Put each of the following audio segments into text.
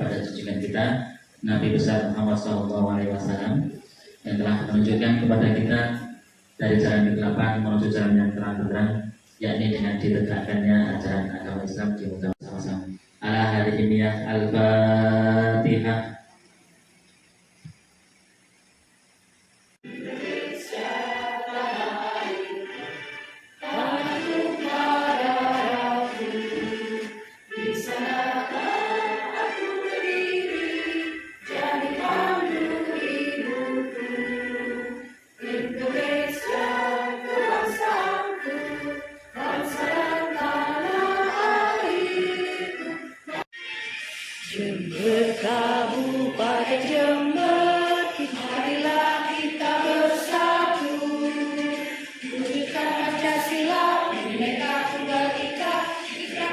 kepada junjungan kita Nabi besar Muhammad SAW yang telah menunjukkan kepada kita dari jalan kegelapan menuju jalan yang terang-benderang, yakni dengan ditegakkannya ajaran agama Islam di muka sama-sama. Ala hadhimiyah al-Fatihah. Jember Kabupaten Jember, marilah kita bersatu, wujudkan Pancasila, Bhinneka Tunggal Ika,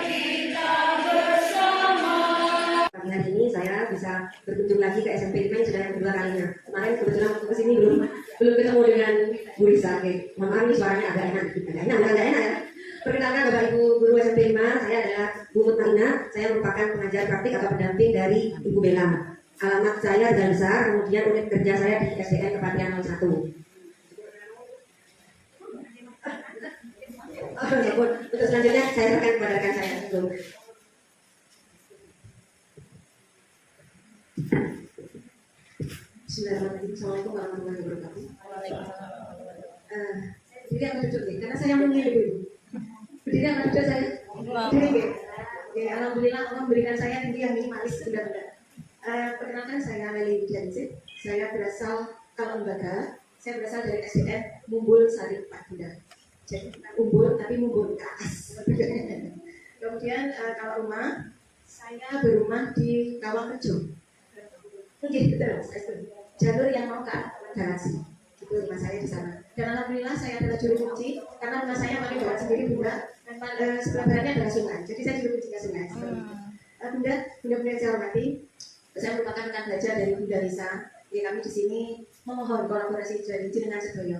kita bersama. Pagi hari ini saya bisa berkunjung lagi ke SMP 5 yang sudah yang kedua kalinya. Kemarin kebetulan waktu kesini belum ketemu dengan Bu Risa. Mohon maaf ini suaranya agak enak, bukan enak ya. Perkenalkan Bapak Ibu Guru SMP 5, saya adalah Bu Mutmainah. Saya merupakan pengajar praktik atau pendamping dari Ibu Bella. Alamat saya Jalan Besar, kemudian unit kerja saya di SDN Kepatihan 01. Untuk selanjutnya saya akan kepada rekan saya. Bismillahirrahmanirrahim. Assalamualaikum warahmatullahi wabarakatuh. Jadi aku duduk nih, karena saya mau ngilih dulu. Berdiri apa juga saya? Berdiri ya. Alhamdulillah Allah memberikan saya tinggi yang minimalis benar-benar. Perkenalkan saya Meli Widianingsih. Saya berasal kalau lembaga, saya berasal dari SDN Mumbul Sari Pak Bunda. Jadi Mumbul tapi Mumbul ke atas. Kemudian kalau rumah, saya berumah di Kawangrejo. Oke, betul. Jalur yang mau ke garasi. Itu rumah saya di sana. Dan alhamdulillah saya adalah juru kunci karena rumah saya pakai jalan sendiri Bunda. Dan sebelah baratnya adalah sungai. Jadi saya juru kunci ke sungai. Bunda saya hormati. Saya merupakan rekan belajar dari Bunda Risa. Ya, kami di sini memohon kolaborasi dari jenengan sedoyo.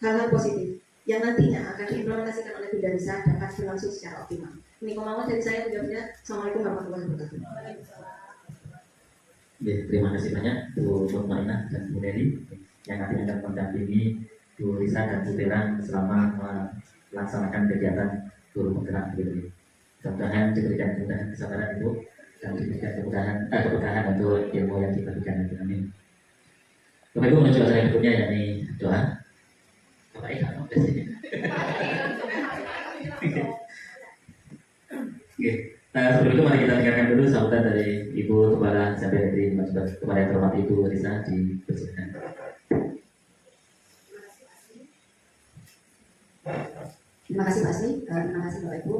Hal-hal positif yang nantinya akan diimplementasikan oleh Bunda Risa dapat berlangsung secara optimal. Ini kemauan dari saya Bunda. Assalamualaikum warahmatullahi wabarakatuh. Terima kasih banyak Bu Mutmainah dan Bu Neri yang nanti akan mendampingi Bu Risa dan Bu Bella selama melaksanakan kegiatan guru penggerak ini. Mudah-mudahan diberikan kemudahan kesabaran Ibu dan diberikan kemudahan untuk ilmu yang diberikan. Amin. Bapak Ibu menuju acara berikutnya yakni doa. Bapak Ibu apa sih? Oke. Sebelum itu mari kita dengarkan dulu sambutan dari Ibu Kepala SMP Negeri Majember kepada yang terhormat Ibu Risa dipersilakan. Terima kasih Pak Asli, terima kasih Bapak Ibu.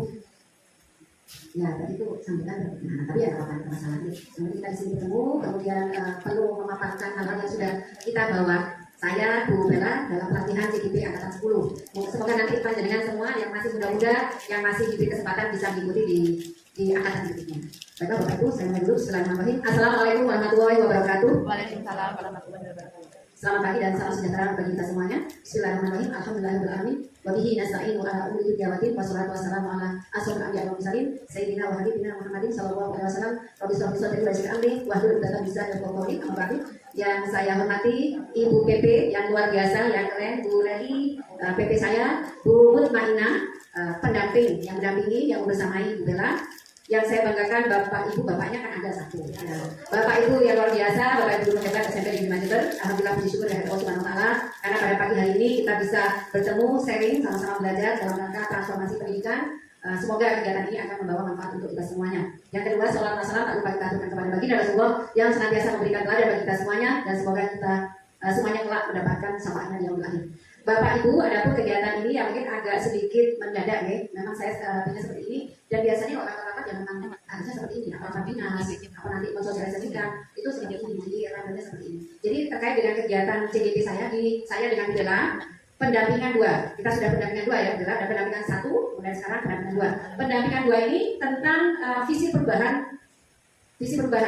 Ya tadi itu sambutan tapi ya apa masalah ini. Sebenarnya kita di sini bertemu, kemudian perlu memaparkan hal-hal yang sudah kita bawa. Saya Bu Bella dalam pelatihan CGP Angkatan 10. Semoga nanti panjenengan semua yang masih muda-muda, yang masih diberi kesempatan bisa mengikuti di angkatan berikutnya. Baiklah Bapak Ibu, saya mulai dulu. Bismillahirrahmanirrahim. Assalamualaikum warahmatullahi wabarakatuh. Waalaikumsalam warahmatullahi wabarakatuh. Selamat pagi dan salam sejahtera bagi kita semuanya. Bismillahirrahmanirrahim. Alhamdulillahirobbilalamin. Wa bihi nasta'inu ala umuri dunya waddin. Wassalatu wassalamu ala asyrofil anbiya'i wal mursalin sayyidina wa habibina Muhammadin sallallahu alaihi wasallam. Rabbi shrah li sadri wa yassir li amri wahlul 'uqdatam min lisani yafqahu qawli. Amma ba'du. Yang saya hormati Ibu PP yang luar biasa, yang keren, Bu Leli, PP saya, Bu Mutmainah, pendamping yang mendampingi, yang bersamai Bu Bella. Yang saya banggakan Bapak Ibu, bapaknya kan ada satu. Bapak Ibu yang luar biasa, Bapak Ibu hebat SMP di Majember. Alhamdulillah puji syukur dari Allah Subhanahu wa taala karena pada pagi hari ini kita bisa bertemu, sharing, sama-sama belajar dalam rangka transformasi pendidikan. Semoga kegiatan ini akan membawa manfaat untuk kita semuanya. Yang kedua, salam wassalam tak lupa kita aturkan kepada baginda Rasulullah yang senantiasa memberikan teladan bagi kita semuanya dan semoga kita semuanya kelak mendapatkan syafaatnya di yaumul akhir. Bapak Ibu, adapun kegiatan ini yang mungkin agak sedikit mendadak ya. Memang saya punya seperti ini dan biasanya orang-orang yang memang harusnya seperti ini, apa binas, apa nanti mensosialisasikan itu seperti ini. Jadi ramenya seperti ini. Jadi terkait dengan kegiatan CGP saya dengan Bella, pendampingan 2. Kita sudah pendampingan 2 ya, Bella, ada pendampingan 1, kemudian sekarang pendampingan 2. Pendampingan 2 ini tentang visi perubahan.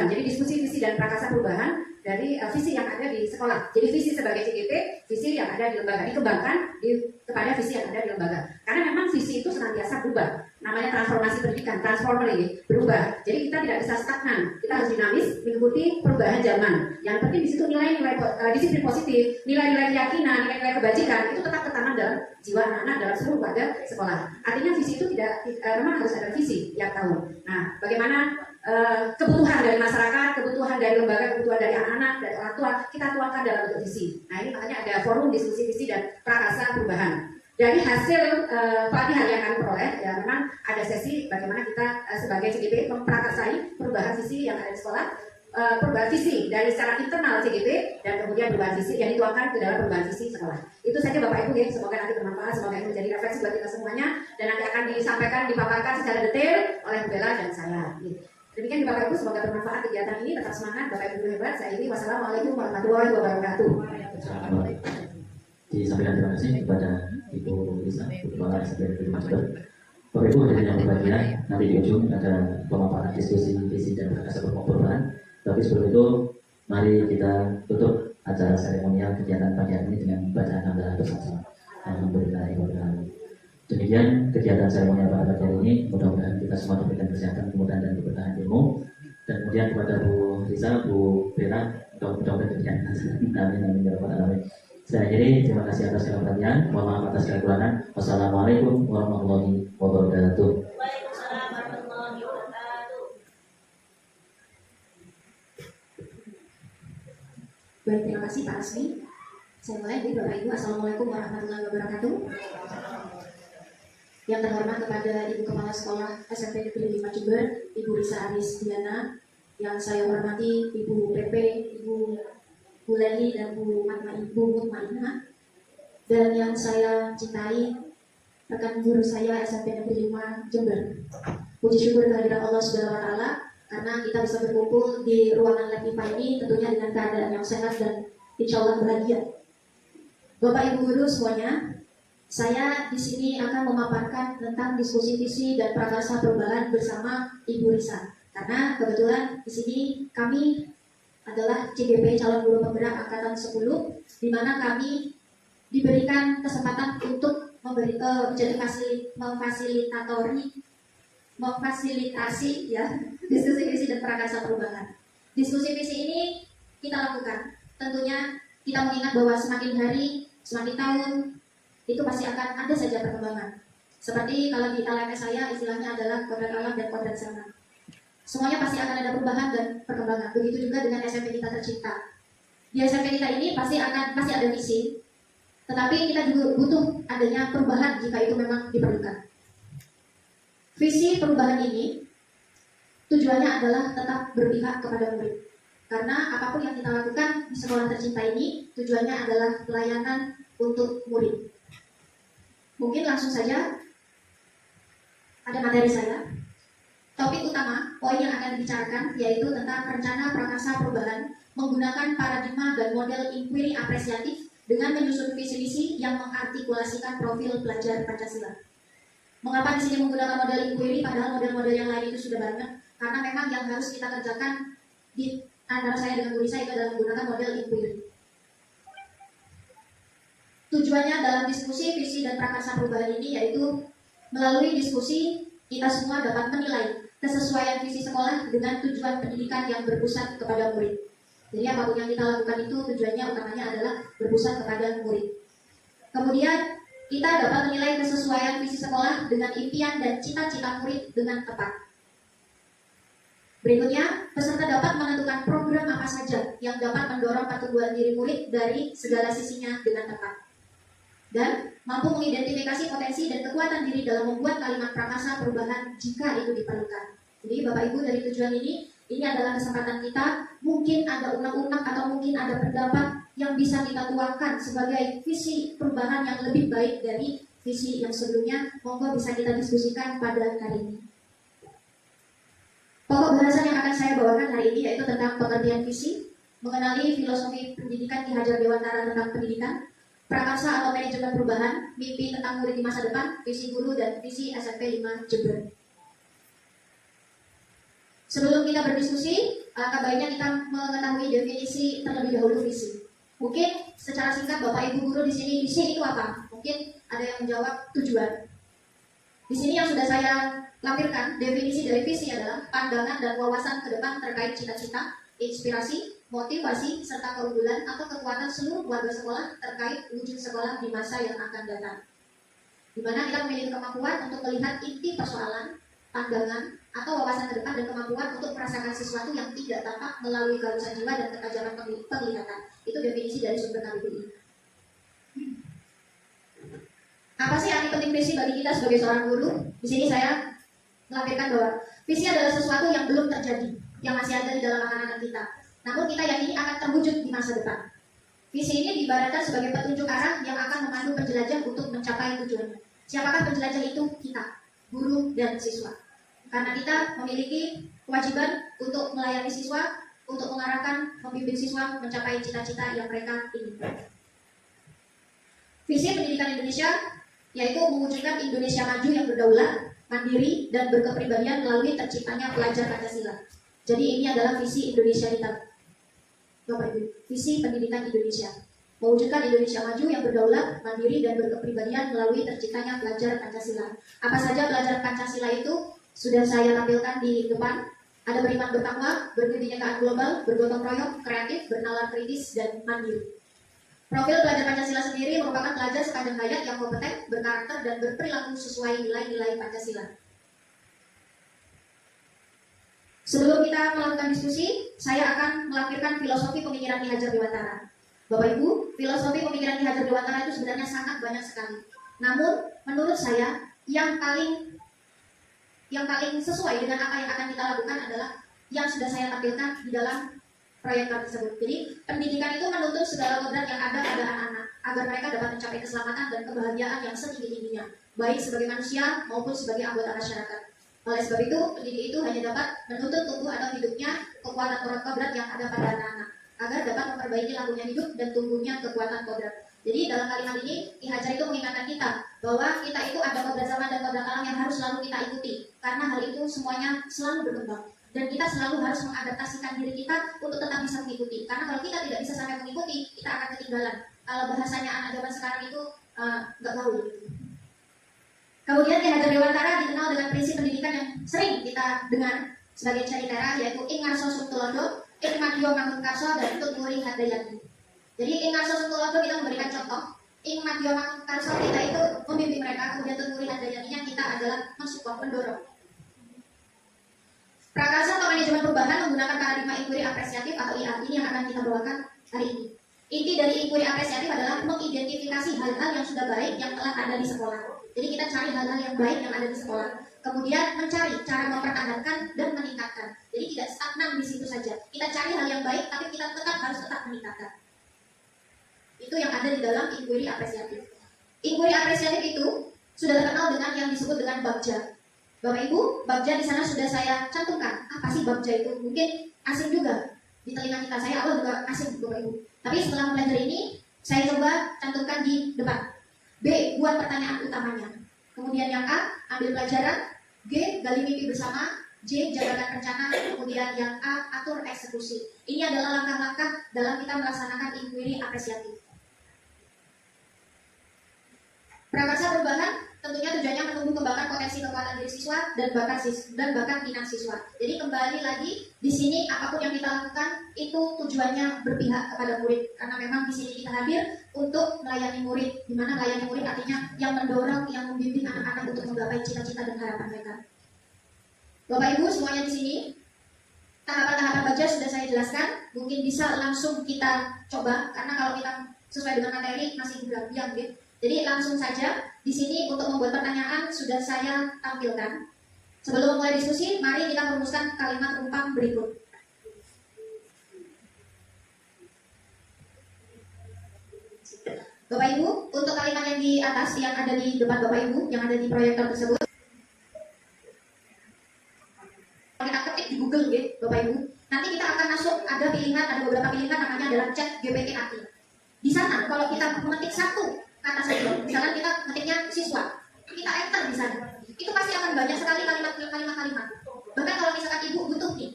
Jadi diskusi visi dan prakasa perubahan dari visi yang ada di sekolah. Jadi visi sebagai CGP, visi yang ada di lembaga dikembangkan kepada visi yang ada di lembaga. Karena memang visi itu senantiasa berubah. Namanya transformasi pendidikan, transformer ini berubah. Jadi kita tidak bisa stagnan, kita harus dinamis mengikuti perubahan zaman. Yang penting di situ nilai-nilai disiplin positif, nilai-nilai keyakinan, nilai-nilai kebajikan itu tetap tertanam dalam jiwa anak-anak dalam seluruh warga sekolah. Artinya visi itu memang harus ada visi tiap tahun. Nah, bagaimana kebutuhan dari masyarakat, kebutuhan dari lembaga, kebutuhan dari anak-anak, dari orang tua kita tuangkan dalam bentuk visi. Nah, ini makanya ada forum diskusi visi dan prakarsa perubahan. Dari hasil pelatihan yang kami peroleh, ya memang ada sesi bagaimana kita sebagai CGP memprakarsai perubahan visi yang ada di sekolah, perubahan visi dari secara internal CGP dan kemudian perubahan visi yang dituangkan ke dalam perubahan visi sekolah. Itu saja Bapak Ibu ya, semoga nanti bermanfaat, semoga ini menjadi refleksi buat kita semuanya dan nanti akan disampaikan, dipaparkan secara detail oleh Bu Bella dan saya. Demikian Bapak Ibu, semoga bermanfaat kegiatan ini, tetap semangat Bapak Ibu hebat. Saya ini wassalamualaikum warahmatullahi wabarakatuh. Disampaikan terima kasih kepada Ibu Lisa, Kepala SMP Negeri Jember. Bapak Ibu hadirin yang berbahagia, nanti di ujung ada pemaparan diskusi visi dan prakarsa perubahan. Tapi sebelum itu, mari kita tutup acara seremonial kegiatan pagi hari ini dengan bacaan hamdalah bersama. Alhamdulillahirobbilalamin. Demikian kegiatan seremonial pada pagi hari ini. Mudah-mudahan kita semua diberikan kesehatan, kemudahan dan keberkahan ilmu. Dan kemudian kepada Bu Lisa, Bu Bella, mudah-mudahan kegiatan. Amin ya rabbal alamin. Saya akhiri, terima kasih atas segala perhatian, mohon maaf atas kekurangan. Wassalamualaikum warahmatullahi wabarakatuh. Waalaikumsalam warahmatullahi wabarakatuh. Baik, terima kasih Pak Asmi. Saya mulai dari Bapak Ibu. Assalamualaikum warahmatullahi wabarakatuh. Yang terhormat kepada Ibu Kepala Sekolah SMP Negeri 5 Jember, Ibu Risa Aris Diana. Yang saya hormati Ibu PP, Ibu Bu Leli dan Bu Mutmainah, dan yang saya cintai rekan guru saya SMP Negeri 5 Jember. Puji syukur kehadirat Allah Subhanahu wa taala karena kita bisa berkumpul di ruangan lab IPA ini tentunya dengan keadaan yang sehat dan insya Allah bahagia. Bapak Ibu guru semuanya, saya di sini akan memaparkan tentang diskusi visi dan prakarsa perubahan bersama Ibu Risa. Karena kebetulan di sini kami adalah CGP calon guru penggerak angkatan 10, di mana kami diberikan kesempatan untuk memfasilitasi ya diskusi visi dan prakarsa perubahan. Diskusi visi ini kita lakukan. Tentunya kita mengingat bahwa semakin hari, semakin tahun itu pasti akan ada saja perkembangan. Seperti kalau di LMS saya istilahnya adalah kodrat alam dan kodrat zaman. Semuanya pasti akan ada perubahan dan perkembangan. Begitu juga dengan SMP kita tercinta. Di SMP kita ini pasti ada visi, tetapi kita juga butuh adanya perubahan jika itu memang diperlukan. Visi perubahan ini tujuannya adalah tetap berpihak kepada murid. Karena apapun yang kita lakukan di sekolah tercinta ini tujuannya adalah pelayanan untuk murid. Mungkin langsung saja ada materi saya. Topik utama, poin yang akan dibicarakan yaitu tentang rencana prakarsa perubahan menggunakan paradigma dan model inquiry apresiatif dengan menyusun visi-misi yang mengartikulasikan profil pelajar Pancasila. Mengapa di sini menggunakan model inquiry padahal model-model yang lain itu sudah banyak? Karena memang yang harus kita kerjakan di antara saya dengan Bu Risa itu adalah menggunakan model inquiry. Tujuannya dalam diskusi visi dan prakarsa perubahan ini yaitu melalui diskusi kita semua dapat menilai kesesuaian visi sekolah dengan tujuan pendidikan yang berpusat kepada murid. Jadi apapun yang kita lakukan itu tujuannya utamanya adalah berpusat kepada murid. Kemudian kita dapat menilai kesesuaian visi sekolah dengan impian dan cita-cita murid dengan tepat. Berikutnya, peserta dapat menentukan program apa saja yang dapat mendorong pertumbuhan diri murid dari segala sisinya dengan tepat. Dan mampu mengidentifikasi potensi dan kekuatan diri dalam membuat kalimat prakarsa perubahan jika itu diperlukan. Jadi Bapak Ibu dari tujuan ini adalah kesempatan kita, mungkin ada unek-unek atau mungkin ada pendapat yang bisa kita tuangkan sebagai visi perubahan yang lebih baik dari visi yang sebelumnya, monggo bisa kita diskusikan pada hari ini. Pokok bahasan yang akan saya bawakan hari ini yaitu tentang pengertian visi, mengenali filosofi pendidikan Ki Hajar Dewantara tentang pendidikan, prakarsa atau manajemen perubahan, mimpi tentang murid di masa depan, visi guru dan visi SMP 5 Jember. Sebelum kita berdiskusi, alangkah baiknya kita mengetahui definisi terlebih dahulu visi. Mungkin secara singkat Bapak Ibu guru di sini visi itu apa? Mungkin ada yang menjawab tujuan. Di sini yang sudah saya lampirkan, definisi dari visi adalah pandangan dan wawasan ke depan terkait cita-cita, inspirasi, motivasi, serta keunggulan atau kekuatan seluruh warga sekolah terkait wujud sekolah di masa yang akan datang. Di mana kita memiliki kemampuan untuk melihat inti persoalan, pandangan, atau wawasan ke depan dan kemampuan untuk merasakan sesuatu yang tidak tampak melalui kehalusan jiwa dan ketajaman penglihatan. Itu definisi dari sumber KBBI. Apa sih arti penting visi bagi kita sebagai seorang guru? Di sini saya melampirkan bahwa visi adalah sesuatu yang belum terjadi, yang masih ada di dalam anak-anak kita. Namun kita yakini akan terwujud di masa depan. Visi ini diibaratkan sebagai petunjuk arah yang akan memandu penjelajah untuk mencapai tujuannya. Siapakah penjelajah itu? Kita, guru dan siswa. Karena kita memiliki kewajiban untuk melayani siswa, untuk mengarahkan, membimbing siswa mencapai cita-cita yang mereka inginkan. Visi pendidikan Indonesia yaitu mewujudkan Indonesia maju yang berdaulat, mandiri, dan berkepribadian melalui terciptanya pelajar Pancasila. Jadi ini adalah visi Indonesia kita. Bapak Ibu, visi pendidikan Indonesia. Mewujudkan Indonesia maju yang berdaulat, mandiri, dan berkepribadian melalui terciptanya pelajar Pancasila. Apa saja pelajaran Pancasila itu sudah saya tampilkan di depan. Ada beriman bertakwa, berkebinekaan global, bergotong royong, kreatif, bernalar kritis, dan mandiri. Profil pelajar Pancasila sendiri merupakan pelajar sepanjang hayat yang kompeten, berkarakter, dan berperilaku sesuai nilai-nilai Pancasila. Sebelum kita melakukan diskusi, saya akan melampirkan filosofi pemikiran Ki Hajar Dewantara. Bapak Ibu, filosofi pemikiran Ki Hajar Dewantara itu sebenarnya sangat banyak sekali. Namun, menurut saya, yang paling sesuai dengan apa yang akan kita lakukan adalah yang sudah saya tampilkan di dalam proyek tersebut. Jadi, pendidikan itu menuntut segala kodrat yang ada pada anak-anak agar mereka dapat mencapai keselamatan dan kebahagiaan yang setinggi-tingginya, baik sebagai manusia maupun sebagai anggota masyarakat. Oleh sebab itu, pendidik itu hanya dapat menuntut tumbuh atau hidupnya kekuatan kodrat yang ada pada anak-anak agar dapat memperbaiki lakunya hidup dan tumbuhnya kekuatan kodrat. Jadi dalam kalimat ini, Ki Hajar itu mengingatkan kita bahwa kita itu ada kodrat zaman dan kodrat alam yang harus selalu kita ikuti, karena hal itu semuanya selalu berkembang. Dan kita selalu harus mengadaptasikan diri kita untuk tetap bisa mengikuti. Karena kalau kita tidak bisa sampai mengikuti, kita akan ketinggalan. Kalau bahasanya anak zaman sekarang itu nggak gaul. Kemudian Ki Hajar Dewantara dikenal dengan prinsip pendidikan yang sering kita dengar sebagai caritera, yaitu ing ngarso suktulodo, ing madyo mangkarso, dan tuturi hadayati. Jadi ing ngarso suktulodo kita memberikan contoh, ing madyo mangkarso kita itu membimbing mereka, kemudian tuturi hadayatinya kita adalah mensupport, mendorong. Prakarsa atau manajemen perubahan menggunakan paradigma inquiry apresiatif atau IA ini yang akan kita bawakan hari ini. Inti dari inquiry apresiatif adalah mengidentifikasi hal-hal yang sudah baik yang telah ada di sekolah. Jadi kita cari hal-hal yang baik yang ada di sekolah. Kemudian mencari cara mempertahankan dan meningkatkan. Jadi tidak stagnan di situ saja. Kita cari hal yang baik tapi kita harus tetap meningkatkan. Itu yang ada di dalam inquiry apresiatif. Inquiry apresiatif itu sudah terkenal dengan yang disebut dengan Bagja. Bapak Ibu, Bagja di sana sudah saya cantumkan. Apa sih Bagja itu? Mungkin asing juga di telinga kita. Saya awal juga asing, Bapak Ibu. Tapi setelah belajar ini, saya coba cantumkan di depan. B, buat pertanyaan utamanya. Kemudian yang A, ambil pelajaran. G, gali mimpi bersama. J, jalankan rencana. Kemudian yang A, atur eksekusi. Ini adalah langkah-langkah dalam kita melaksanakan inquiry apresiatif. Prakarsa perubahan tentunya tujuannya menumbuh kembangkan potensi kekuatan diri siswa dan bakat minat siswa. Jadi kembali lagi di sini apapun yang kita lakukan itu tujuannya berpihak kepada murid, karena memang di sini kita hadir untuk melayani murid, di mana melayani murid artinya yang mendorong, yang membimbing anak-anak untuk menggapai cita-cita dan harapan mereka. Bapak Ibu semuanya di sini, tahapan-tahapan Bagja sudah saya jelaskan, mungkin bisa langsung kita coba, karena kalau kita sesuai dengan materi masih berlebihan gitu. Jadi langsung saja di sini untuk membuat pertanyaan sudah saya tampilkan. Sebelum memulai diskusi, mari kita merumuskan kalimat rumpang berikut. Bapak Ibu, untuk kalimat yang di atas yang ada di depan Bapak Ibu, yang ada di proyektor tersebut, kita ketik di Google gitu, Bapak Ibu. Nanti kita akan masuk, ada beberapa pilihan namanya adalah chat GPT API. Di sana kalau kita mengetik satu kata saja, misalkan kita ngetiknya siswa, kita enter di sana, itu pasti akan banyak sekali kalimat-kalimat. Bahkan kalau misalkan ibu butuh nih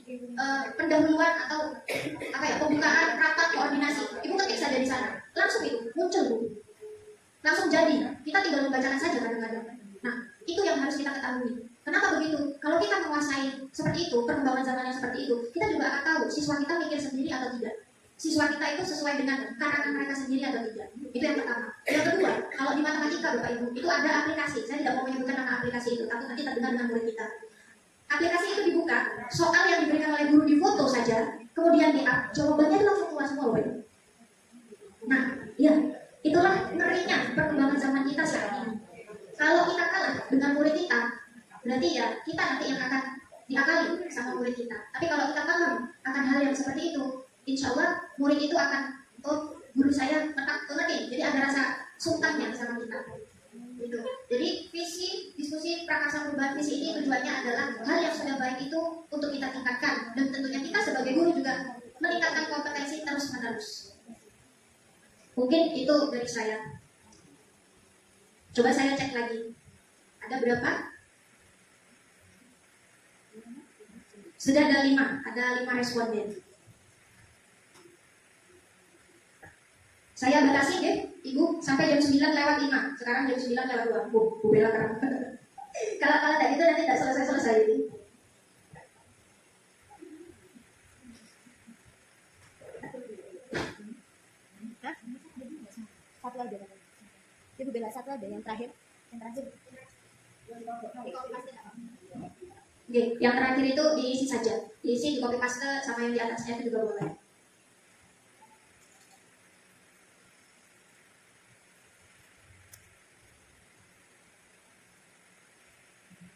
pendahuluan atau pembukaan rapat koordinasi, ibu ketik saja di sana, langsung itu muncul, langsung jadi. Kita tinggal membacakan saja kadang-kadang. Nah, itu yang harus kita diketahui. Kenapa begitu? Kalau kita menguasai seperti itu, perkembangan zaman yang seperti itu, kita juga akan tahu siswa kita mikir sendiri atau tidak. Siswa kita itu sesuai dengan karakter mereka sendiri atau tidak. Itu yang pertama. Yang kedua, kalau di matematika Bapak Ibu, itu ada aplikasi. Saya tidak mau menyebutkan nama aplikasi itu, takut nanti terdengar dengan murid kita. Aplikasi itu dibuka, soal yang diberikan oleh guru difoto saja, kemudian jawabannya itu langsung keluar semua Bapak Ibu. Nah, ya, itulah ngerinya perkembangan zaman kita saat ini. Kalau kita kalah dengan murid kita, berarti ya kita nanti yang akan diakali sama murid kita. Tapi kalau kita paham akan hal yang seperti itu, insya Allah murid itu akan, oh guru saya mengerti, jadi ada rasa sungkannya sama kita. Gitu. Jadi visi diskusi prakarsa perubahan visi ini tujuannya adalah hal yang sudah baik itu untuk kita tingkatkan, dan tentunya kita sebagai guru juga meningkatkan kompetensi terus menerus. Mungkin itu dari saya. Coba saya cek lagi. Ada berapa? Sudah ada 5 responden. Saya batasi deh, Ibu, sampai jam 9:05. Sekarang jam 9:02. Bu Bella keren. Kalau tak gitu nanti tidak selesai-selesai ini. Satu aja. Ibu Bella satu aja yang terakhir. Oke, yang terakhir itu diisi saja. Diisi di copy paste sama yang di atasnya itu juga boleh.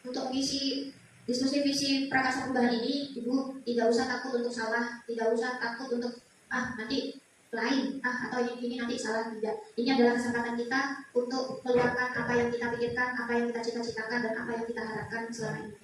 Untuk diskusi visi prakarsa perubahan ini, Ibu tidak usah takut untuk salah, tidak usah takut untuk nanti lain atau ini nanti salah, tidak. Ini adalah kesempatan kita untuk keluarkan apa yang kita pikirkan, apa yang kita cita-citakan, dan apa yang kita harapkan selama ini.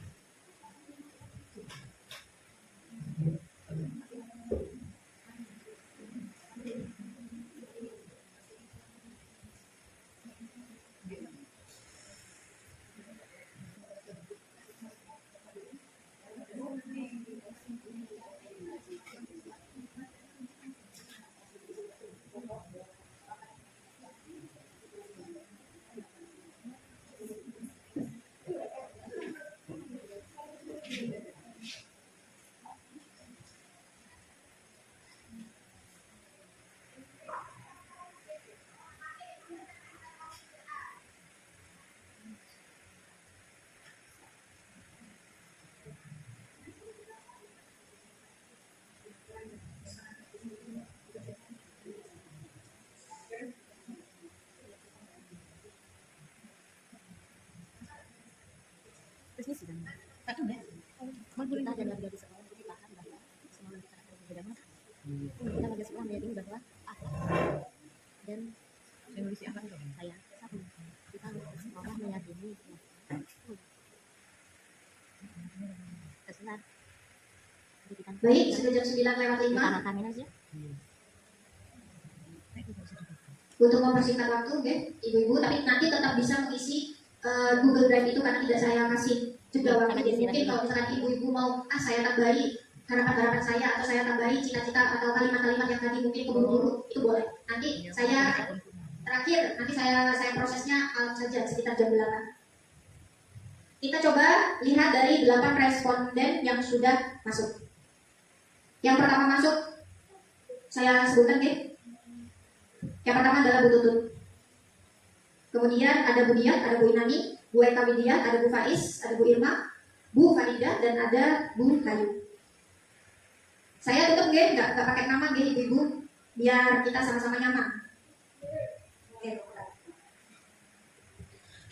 Terus sudah. Satu deh. Kita ada lagi di sekolah, jadi paham bahwa semua kita akan berbeda mas. Kita lagi sekolah meyakini bahwa dan Indonesia apa itu? saya satu. Kita sekolah meyakini terserah. Baik, sudah jam 9:05. Kita kami aja. Untuk mempersingkat waktu, Ibu-ibu, tapi nanti tetap bisa mengisi Google Drive itu karena tidak saya kasih juga waktu. Jadi mungkin kalau misalkan ibu-ibu mau, saya tambahi harapan-harapan saya, atau saya tambahi cita-cita atau kalimat-kalimat yang tadi mungkin keburu-buru, itu boleh. Nanti saya terakhir, nanti saya prosesnya saja sekitar jam 8. Kita coba lihat dari 8 responden yang sudah masuk. Yang pertama masuk, saya sebutkan Yang pertama adalah Bu Tutut. Kemudian ada Bu Dian, ada Bu Inani, Bu Eka Widya, ada Bu Faiz, ada Bu Irma, Bu Farida, dan ada Bu Hayu. Saya tutup nggak pakai nama ibu-ibu, biar kita sama-sama nyaman. Oke.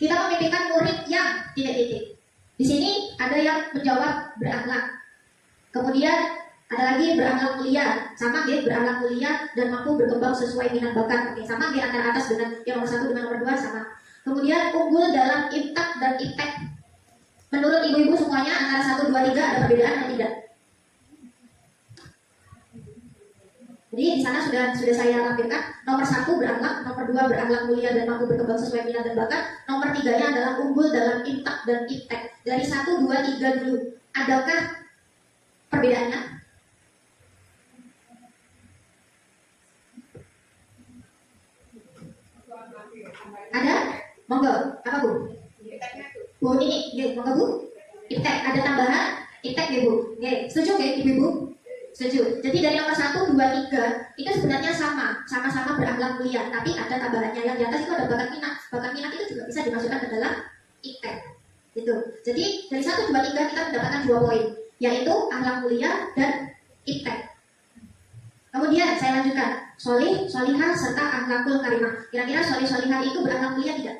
Kita memimpikan murid yang titik-titik. Di sini ada yang menjawab berakhlak. Kemudian ada lagi berakhlak mulia, sama berakhlak mulia dan mampu berkembang sesuai minat bakat. Oke, sama antara atas dengan yang nomor 1 dengan nomor 2 sama. Kemudian unggul dalam imtak dan iptek. Menurut ibu-ibu semuanya antara 1, 2, 3 ada perbedaan atau tidak? Jadi di sana sudah saya lampirkan. Nomor 1 berakhlak, nomor 2 berakhlak mulia dan mampu berkembang sesuai minat dan bakat. Nomor 3-nya adalah unggul dalam imtak dan iptek. Dari 1, 2, 3 dulu. Adakah perbedaannya? Ada? Monggo, apa Bu? Bu ini, nggih, monggo Bu. Iptek ada tambahan, iptek nggih Bu. Nggih, setuju nggih Ibu-ibu? Setuju. Jadi dari nomor 1, 2, 3 itu sebenarnya sama-sama berakhlak mulia, tapi ada tambahannya. Yang di atas itu ada bakat minat. Bakat minat itu juga bisa dimasukkan ke dalam iptek. Gitu. Jadi dari 1, 2, 3 kita mendapatkan 2 poin, yaitu akhlak mulia dan iptek. Kemudian saya lanjutkan, solih, solihah, serta akhlakul karimah. Kira-kira solih, solihah itu berakhlak mulia tidak?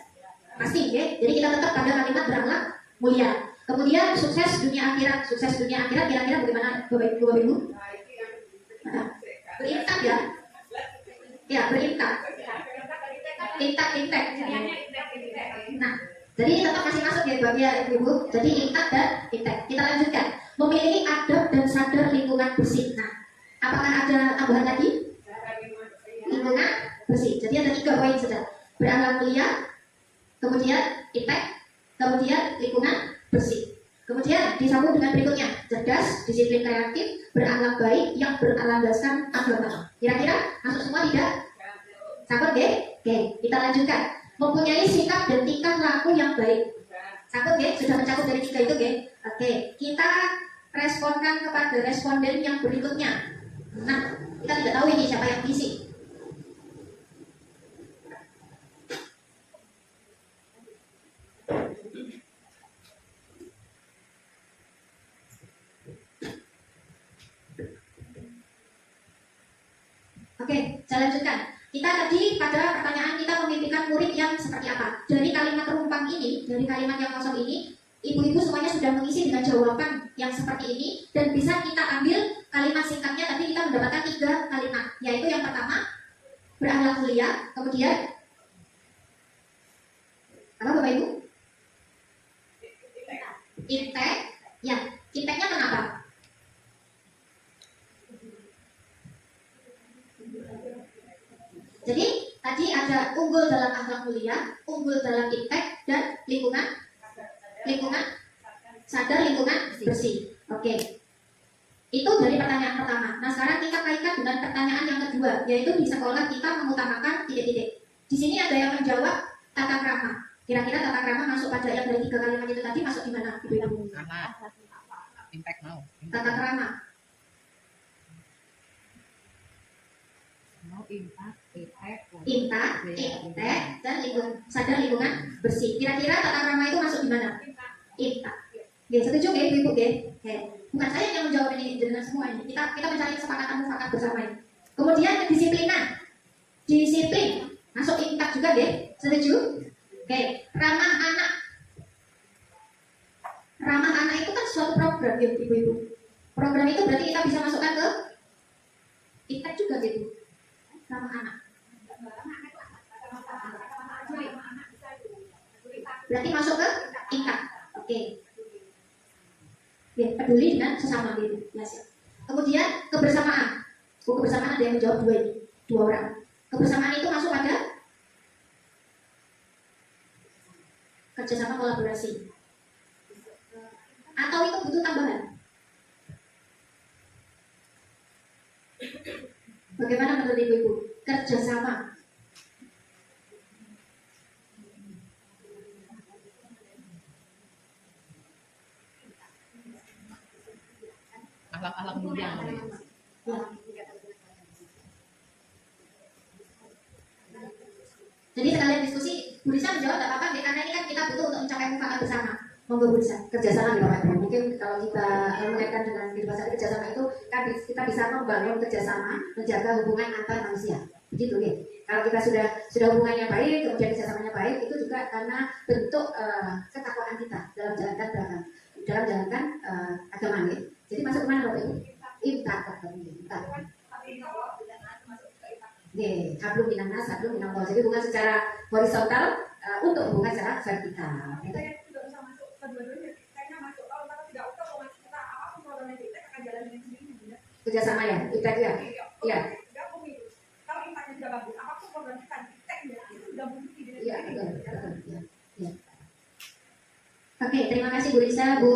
Pasti, ya. Jadi kita tetap pada kalimat berakhlak mulia. Kemudian sukses dunia akhirat, kira-kira bagaimana Bapak Ibu? Berintak ya? Ya, berintak. Intak. Nah, jadi tetap masih masuk ya Bapak Ibu. Jadi intak dan intak. Kita lanjutkan. Memiliki adab dan sadar lingkungan bersih. Nah, apakah ada tambahan lagi? Lingkungan bersih. Jadi ada 3 poin saja. Berakhlak mulia, kemudian intak, kemudian lingkungan bersih. Kemudian disambung dengan berikutnya, cerdas, disiplin kreatif, berakhlak baik yang berlandaskan agama. Kira-kira masuk semua tidak? Sangkut nggih? Oke, kita lanjutkan. Mempunyai sikap dan tingkah laku yang baik. Sangkut nggih? Sudah mencakup dari 3 itu nggih? Oke, kita responkan kepada responden yang berikutnya. Nah, kita tidak tahu ini siapa yang ngisi. Oke, saya lanjutkan. Kita tadi pada pertanyaan kita memimpikan murid yang seperti apa. Dari kalimat rumpang ini, dari kalimat yang kosong ini, ibu-ibu semuanya sudah mengisi dengan jawaban yang seperti ini. Dan bisa kita ambil kalimat singkatnya, tadi kita mendapatkan 3 kalimat. Yaitu yang pertama, berakhlak mulia. Kemudian, apa Bapak Ibu? Intek. Ya, inteknya kenapa? Jadi tadi ada unggul dalam akhlak mulia, unggul dalam intek, dan lingkungan sadar, lingkungan bersih. Oke, itu dari pertanyaan pertama. Nah sekarang kita kaitkan dengan pertanyaan yang kedua, yaitu di sekolah kita mengutamakan titik-titik. Di sini ada yang menjawab tata krama. Kira-kira tata krama masuk pada yang dari 3 kalimat itu tadi masuk di mana? Ibu-ibu. Impact mau. Tata krama. Intak, dan sadar lingkungan bersih. Kira-kira tata krama itu masuk di mana? Intak. Oke, setuju nggih Ibu nggih? Oke. Bukan saya yang menjawab ini dengan semua ini. Kita mencari kesepakatan mufakat bersama ini. Kemudian kedisiplinan. Disiplin masuk intak juga nggih? Setuju? Oke, ramah anak. Ramah anak itu kan suatu program ya Ibu-ibu. Program itu berarti kita bisa masukkan ke intak juga gitu. Ramah anak. Berarti masuk ke intak. Oke. Ya, peduli dengan sesama gitu. Ya, siap. Kemudian kebersamaan. Kebersamaan ada yang menjawab 2 ini. 2 orang. Kebersamaan itu masuk pada kerjasama kolaborasi. Atau itu butuh tambahan? Bagaimana menurut ibu-ibu? Kerjasama. Akhlak-akhlak mulia. Ya. Jadi sekalian diskusi, Bu Risa menjawab tidak apa-apa, karena ini kan kita butuh untuk mencapai mufakat bersama. Monggo Bu Risa, kerjasama di Bapak Ibu. Mungkin kalau kita mengaitkan dengan bahasa kerjasama itu, kan kita bisa membangun kerjasama, menjaga hubungan antar manusia. Begitu ya. Kalau kita sudah hubungannya baik, kemudian kerjasamanya baik, itu juga karena bentuk ketakwaan kita dalam menjalankan agama ya. Jadi masuk ke mana Bapak Ibu? Intak. Nih, hablum minan nas, hablum minan Allah. Jadi hubungan secara horizontal untuk hubungan secara vertikal. Gitu. Saya juga bisa masuk kedua-duanya. Kayaknya masuk kalau tidak usah mau masuk kita apapun programnya kita akan jalanin sendiri. Kerjasama ya, intak ya. Iya. Gabung itu. Kalau impactnya sudah bagus, apapun program kita ya itu gabung di Iya, betul. Ya. Oke, terima kasih Bu Risa, Bu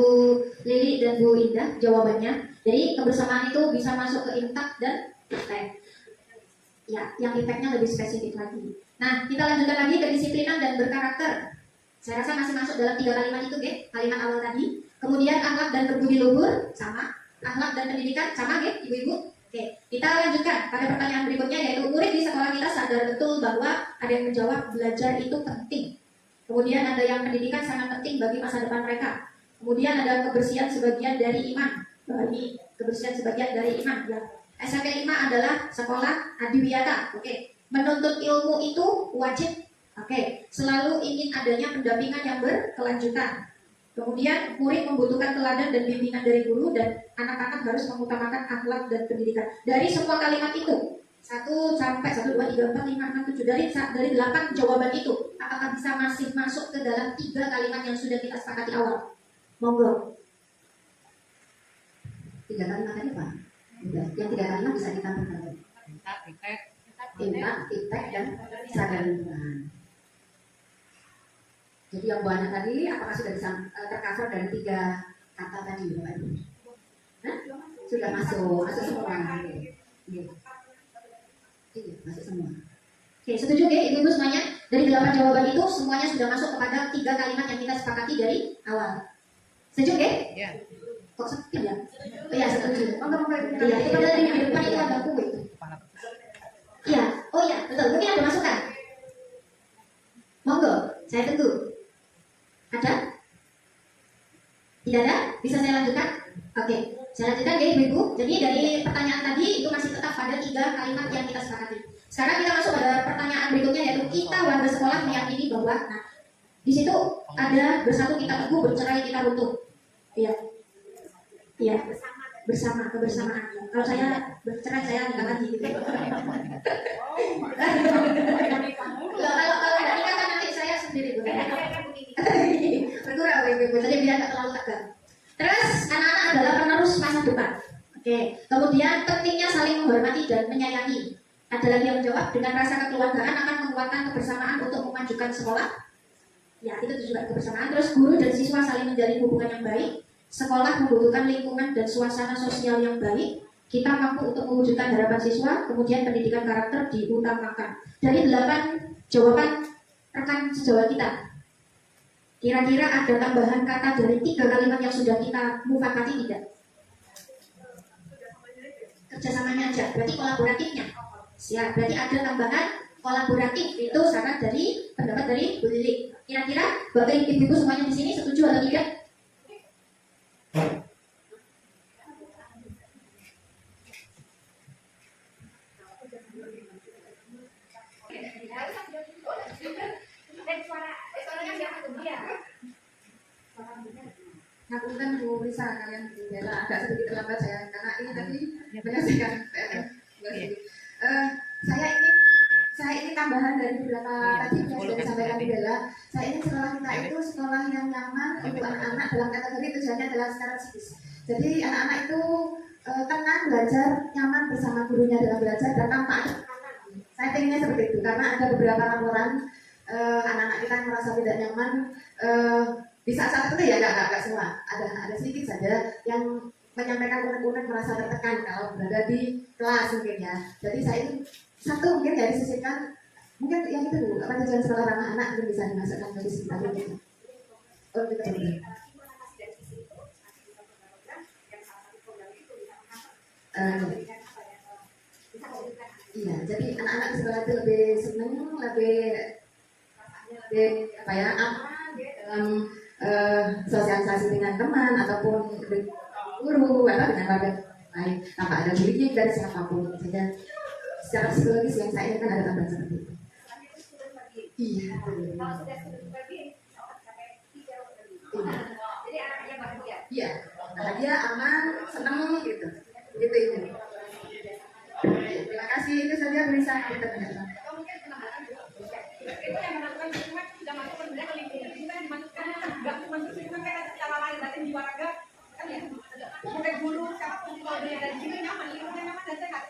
Lili, dan Bu Indah jawabannya. Jadi kebersamaan itu bisa masuk ke intak dan intek. Ya, yang impactnya lebih spesifik lagi. Nah, kita lanjutkan lagi kedisiplinan dan berkarakter. Saya rasa masih masuk dalam 3 kalimat itu, kalimat awal tadi. Kemudian akhlak dan berbudi luhur sama, akhlak dan pendidikan sama, ibu-ibu. Oke, kita lanjutkan pada pertanyaan berikutnya, yaitu murid di sekolah kita sadar betul bahwa ada yang menjawab belajar itu penting. Kemudian ada yang pendidikan sangat penting bagi masa depan mereka. Kemudian ada kebersihan sebagian dari iman. Ini kebersihan sebagian dari iman. Ya. SMP 5 adalah sekolah adiwiyata. Oke, menuntut ilmu itu wajib. Oke, selalu ingin adanya pendampingan yang berkelanjutan. Kemudian murid membutuhkan teladan dan bimbingan dari guru, dan anak-anak harus mengutamakan akhlak dan pendidikan. Dari semua kalimat itu, 1 sampai 1, 2, 3, 4, 5, 6, 7, dari 8 jawaban itu, apakah bisa masih masuk ke dalam 3 kalimat yang sudah kita sepakati awal? Monggo. 3 kalimat tadi Pak? Udah. Yang 3 kalimat bisa ditambahkan. Intak, iptek, dan sadar lingkungan. Jadi yang Bu Ana tadi, apakah sudah bisa tercover dari 3 kata tadi, Bapak Ibu? Hah? Sudah masuk semua. Iya, masuk semua. Oke, setuju Ibu-ibu semuanya? Dari 8 jawaban itu semuanya sudah masuk kepada 3 kalimat yang kita sepakati dari awal. Setuju Iya. Kok setuju ya? Iya, setuju. Iya, itu padahal di depan itu ada kue. Iya, oh iya, betul. Mungkin ada masukan. Monggo, saya tunggu. Ada? Tidak ada? Bisa saya lanjutkan? Oke, saya lanjutkan ya ibu-ibu. Jadi dari pertanyaan tadi itu masih tetap pada 3 kalimat yang kita sepakati. Sekarang kita masuk pada pertanyaan berikutnya, yaitu kita warga sekolah meyakini bahwa di situ ada bersatu kita teguh, bercerai kita runtuh. Iya. Iya. Bersama, kebersamaan. Kalau saya bercerai saya nikah lagi gitu. Kalau nggak nikah kan nanti saya sendiri berkurang ibu-ibu, jadi biar nggak terlalu tegang. Terus anak-anak adalah penerus masa depan. Oke, kemudian pentingnya saling menghormati dan menyayangi. Ada lagi yang menjawab, dengan rasa kekeluargaan akan menguatkan kebersamaan untuk memajukan sekolah. Ya, itu juga kebersamaan. Terus guru dan siswa saling menjalin hubungan yang baik. Sekolah membutuhkan lingkungan dan suasana sosial yang baik. Kita mampu untuk mewujudkan harapan siswa. Kemudian pendidikan karakter diutamakan. Dari 8 jawaban rekan sejawat kita, kira-kira ada tambahan kata dari 3 kalimat yang sudah kita mufakati tidak? Kerjasamanya aja, berarti kolaboratifnya. Siap, berarti ada tambahan kolaboratif, itu saran dari pendapat dari Bu Lili. Kira-kira Bapak Ibu semuanya di sini setuju atau tidak? Ngapunten Bu Risa, kalian bela agak sedikit terlambat saya karena ini tadi menyaksikan PR. Saya ini tambahan dari beberapa tadi yang sudah disampaikan Bu Bella. Saya ini sekolah kita itu sekolah yang nyaman untuk anak-anak dalam kategori tujuannya adalah secara psikis. Jadi anak-anak itu tenang belajar, nyaman bersama gurunya dalam belajar dan tanpa ada tekanan. Saya pengennya seperti itu karena ada beberapa laporan anak-anak kita yang merasa tidak nyaman. Di saat-saat itu ya nggak semua, ada sedikit saja yang menyampaikan unek-unek merasa tertekan kalau berada di kelas mungkin ya. Jadi saya ini satu mungkin ya disisipkan, mungkin yang itu dulu, apa tujuan sekolah ramah anak mungkin bisa dimasukkan ke sisi tadi. Oh betul. Iya, jadi anak-anak di sekolah itu lebih senang, lebih apa ya, aman dalam sosialisasi dengan teman ataupun guru atau dengan warga lain tanpa ada bullying dari siapapun. Sehingga secara psikologis yang saya inginkan ada tambahan seperti itu. Iya. Jadi anaknya bahagia. Iya, bahagia, aman, senang gitu. Gitu ini. Terima kasih, itu saja berisa kita ternyata. Atau mungkin penambahan itu yang menentukan lingkungan sudah masuk kemudian ke lingkungan kita yang dimasukkan nggak masuk lingkungan kayak secara lain batin jiwa raga kan ya mulai guru siapapun kalau dia dari sini nyaman lingkungan nyaman dan sehat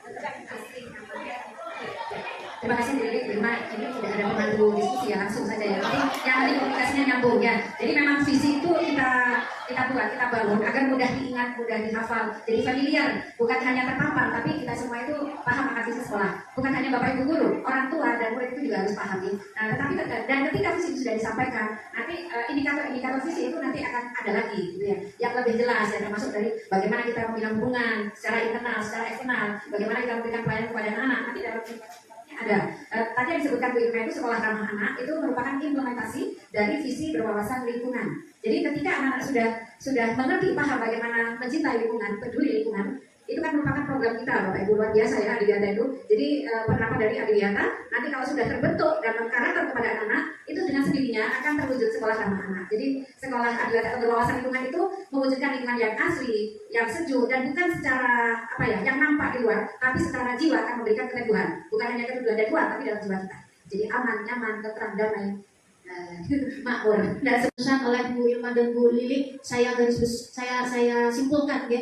Terima kasih dari Irma, ini tidak ada pemandu diskusi ya, langsung saja ya. Jadi yang penting komunikasinya nyambung ya. Jadi memang visi itu kita buat, kita bangun agar mudah diingat, mudah dihafal. Jadi familiar, bukan hanya terpapar, tapi kita semua itu paham akan visi sekolah, bukan hanya bapak ibu guru, orang tua dan murid itu juga harus pahami. Nah, tetapi dan ketika visi itu sudah disampaikan, nanti indikator-indikator visi itu nanti akan ada lagi, gitu ya, yang lebih jelas, ya, termasuk dari bagaimana kita membina hubungan secara internal, secara eksternal, bagaimana kita memberikan pelayanan kepada anak-anak. Nanti dalam ada tadi yang disebutkan Bu Irma itu sekolah ramah anak itu merupakan implementasi dari visi berwawasan lingkungan. Jadi ketika anak-anak sudah mengerti paham bagaimana mencintai lingkungan, peduli lingkungan, itu kan merupakan program kita Bapak Ibu, luar biasa ya Adiwiyata itu. Jadi penerapan dari Adiwiyata nanti kalau sudah terbentuk dan karakter kepada anak-anak itu dengan sendirinya akan terwujud sekolah ramah anak. Jadi sekolah Adiwiyata berwawasan lingkungan itu mewujudkan lingkungan yang asli, yang sejuk, dan bukan secara apa ya, yang nampak di luar, tapi secara jiwa akan memberikan keteguhan. Bukan hanya keteguhan dari luar, tapi dalam jiwa kita. Jadi aman, nyaman, tentram, damai, makmur. Dan sepesan oleh Bu Irma dan Bu Lili, saya simpulkan ya,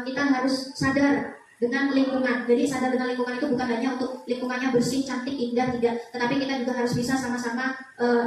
kita harus sadar dengan lingkungan. Jadi sadar dengan lingkungan itu bukan hanya untuk lingkungannya bersih, cantik, indah, tidak, tetapi kita juga harus bisa sama-sama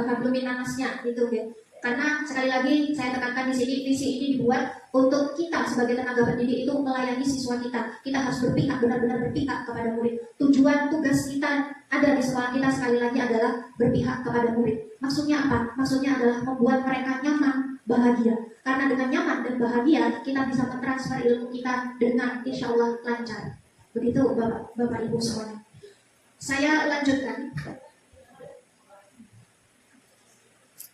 hablumin nanasnya gitu ya. Karena sekali lagi saya tekankan di sini, visi ini dibuat untuk kita sebagai tenaga pendidik itu melayani siswa kita. Kita harus berpihak, benar-benar berpihak kepada murid. Tujuan tugas kita ada di sekolah kita sekali lagi adalah berpihak kepada murid. Maksudnya apa? Maksudnya adalah membuat mereka nyaman, bahagia. Karena dengan nyaman dan bahagia kita bisa mentransfer ilmu kita dengan insya Allah lancar. Begitu Bapak Ibu semuanya. Saya lanjutkan.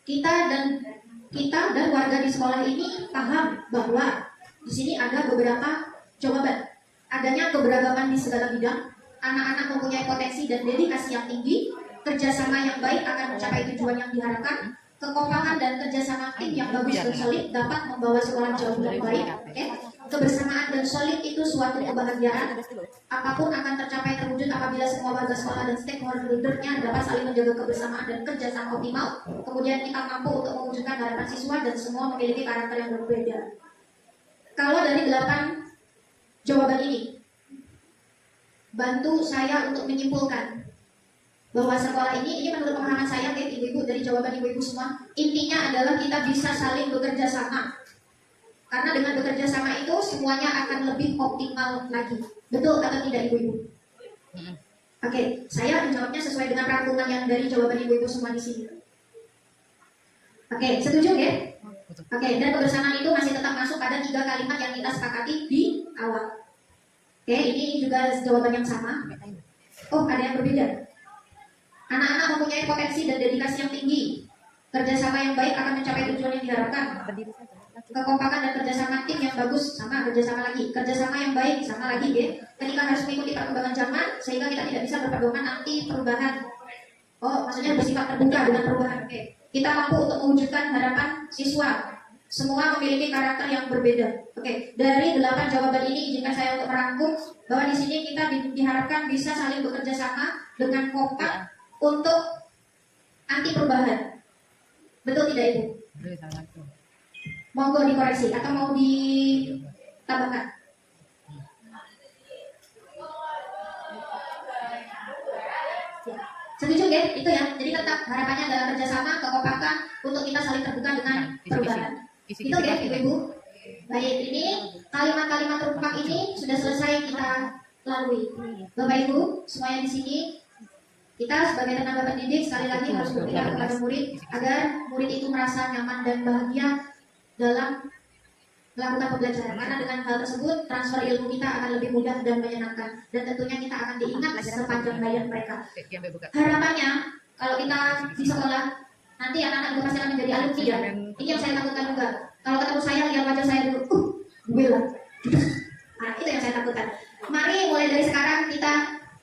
Kita dan warga di sekolah ini paham bahwa di sini ada beberapa jawaban. Adanya keberagaman di segala bidang, anak-anak mempunyai potensi dan dedikasi yang tinggi, kerjasama yang baik akan mencapai tujuan yang diharapkan, kekompakan dan kerjasama tim yang bagus dan solid dapat membawa sekolah jauh lebih baik. Kebersamaan dan solid itu suatu kebahagiaan. Apapun akan tercapai terwujud apabila semua warga sekolah dan stakeholder-nya dapat saling menjaga kebersamaan dan kerjasama optimal. Kemudian kita mampu untuk mewujudkan harapan siswa dan semua memiliki karakter yang berbeda. Kalau dari 8 jawaban ini, bantu saya untuk menyimpulkan bahwa sekolah ini menurut pemahaman saya, ibu-ibu, dari jawaban ibu-ibu semua, intinya adalah kita bisa saling bekerja sama. Karena dengan bekerja sama itu semuanya akan lebih optimal lagi. Betul atau tidak ibu-ibu? Oke, saya menjawabnya sesuai dengan rangkuman yang dari jawaban ibu-ibu semua di sini. Oke, setuju ya? Oke, dan kebersamaan itu masih tetap masuk pada 3 kalimat yang kita sepakati di awal. Oke, ini juga jawaban yang sama. Oh, ada yang berbeda. Anak-anak mempunyai potensi dan dedikasi yang tinggi. Kerjasama yang baik akan mencapai tujuan yang diharapkan. Kekompakan dan kerjasama tim yang bagus, sama kerjasama lagi. Kerjasama yang baik, sama lagi ya. Ketika harus mengikuti perkembangan zaman, sehingga kita tidak bisa berpedoman anti perubahan. Oh, maksudnya bersifat terbuka dengan perubahan. Oke. Kita mampu untuk mewujudkan harapan siswa. Semua memiliki karakter yang berbeda. Oke. Dari 8 jawaban ini, izinkan saya untuk merangkum bahwa di sini kita diharapkan bisa saling bekerja sama dengan kompak untuk anti perubahan. Betul tidak Ibu? Monggo dikoreksi atau mau ditambahkan? Setuju ya? Itu ya. Jadi tetap harapannya adalah kerjasama, kekompakan untuk kita saling terbuka dengan perubahan. Itu ya Ibu-ibu. Baik, ini kalimat-kalimat terbuka ini sudah selesai kita lalui. Bapak Ibu, semuanya di sini, kita sebagai tenaga pendidik sekali lagi harus berpihak kepada murid agar murid itu merasa nyaman dan bahagia dalam melakukan pembelajaran. Karena dengan hal tersebut transfer ilmu kita akan lebih mudah dan menyenangkan, dan tentunya kita akan diingat sepanjang hayat mereka. Harapannya kalau kita di sekolah nanti anak-anak itu pasti akan menjadi alumni ya. Ini yang saya takutkan juga. Kalau ketemu saya lihat wajah saya dulu, gue lah. Nah, itu yang saya takutkan. Mari mulai dari sekarang kita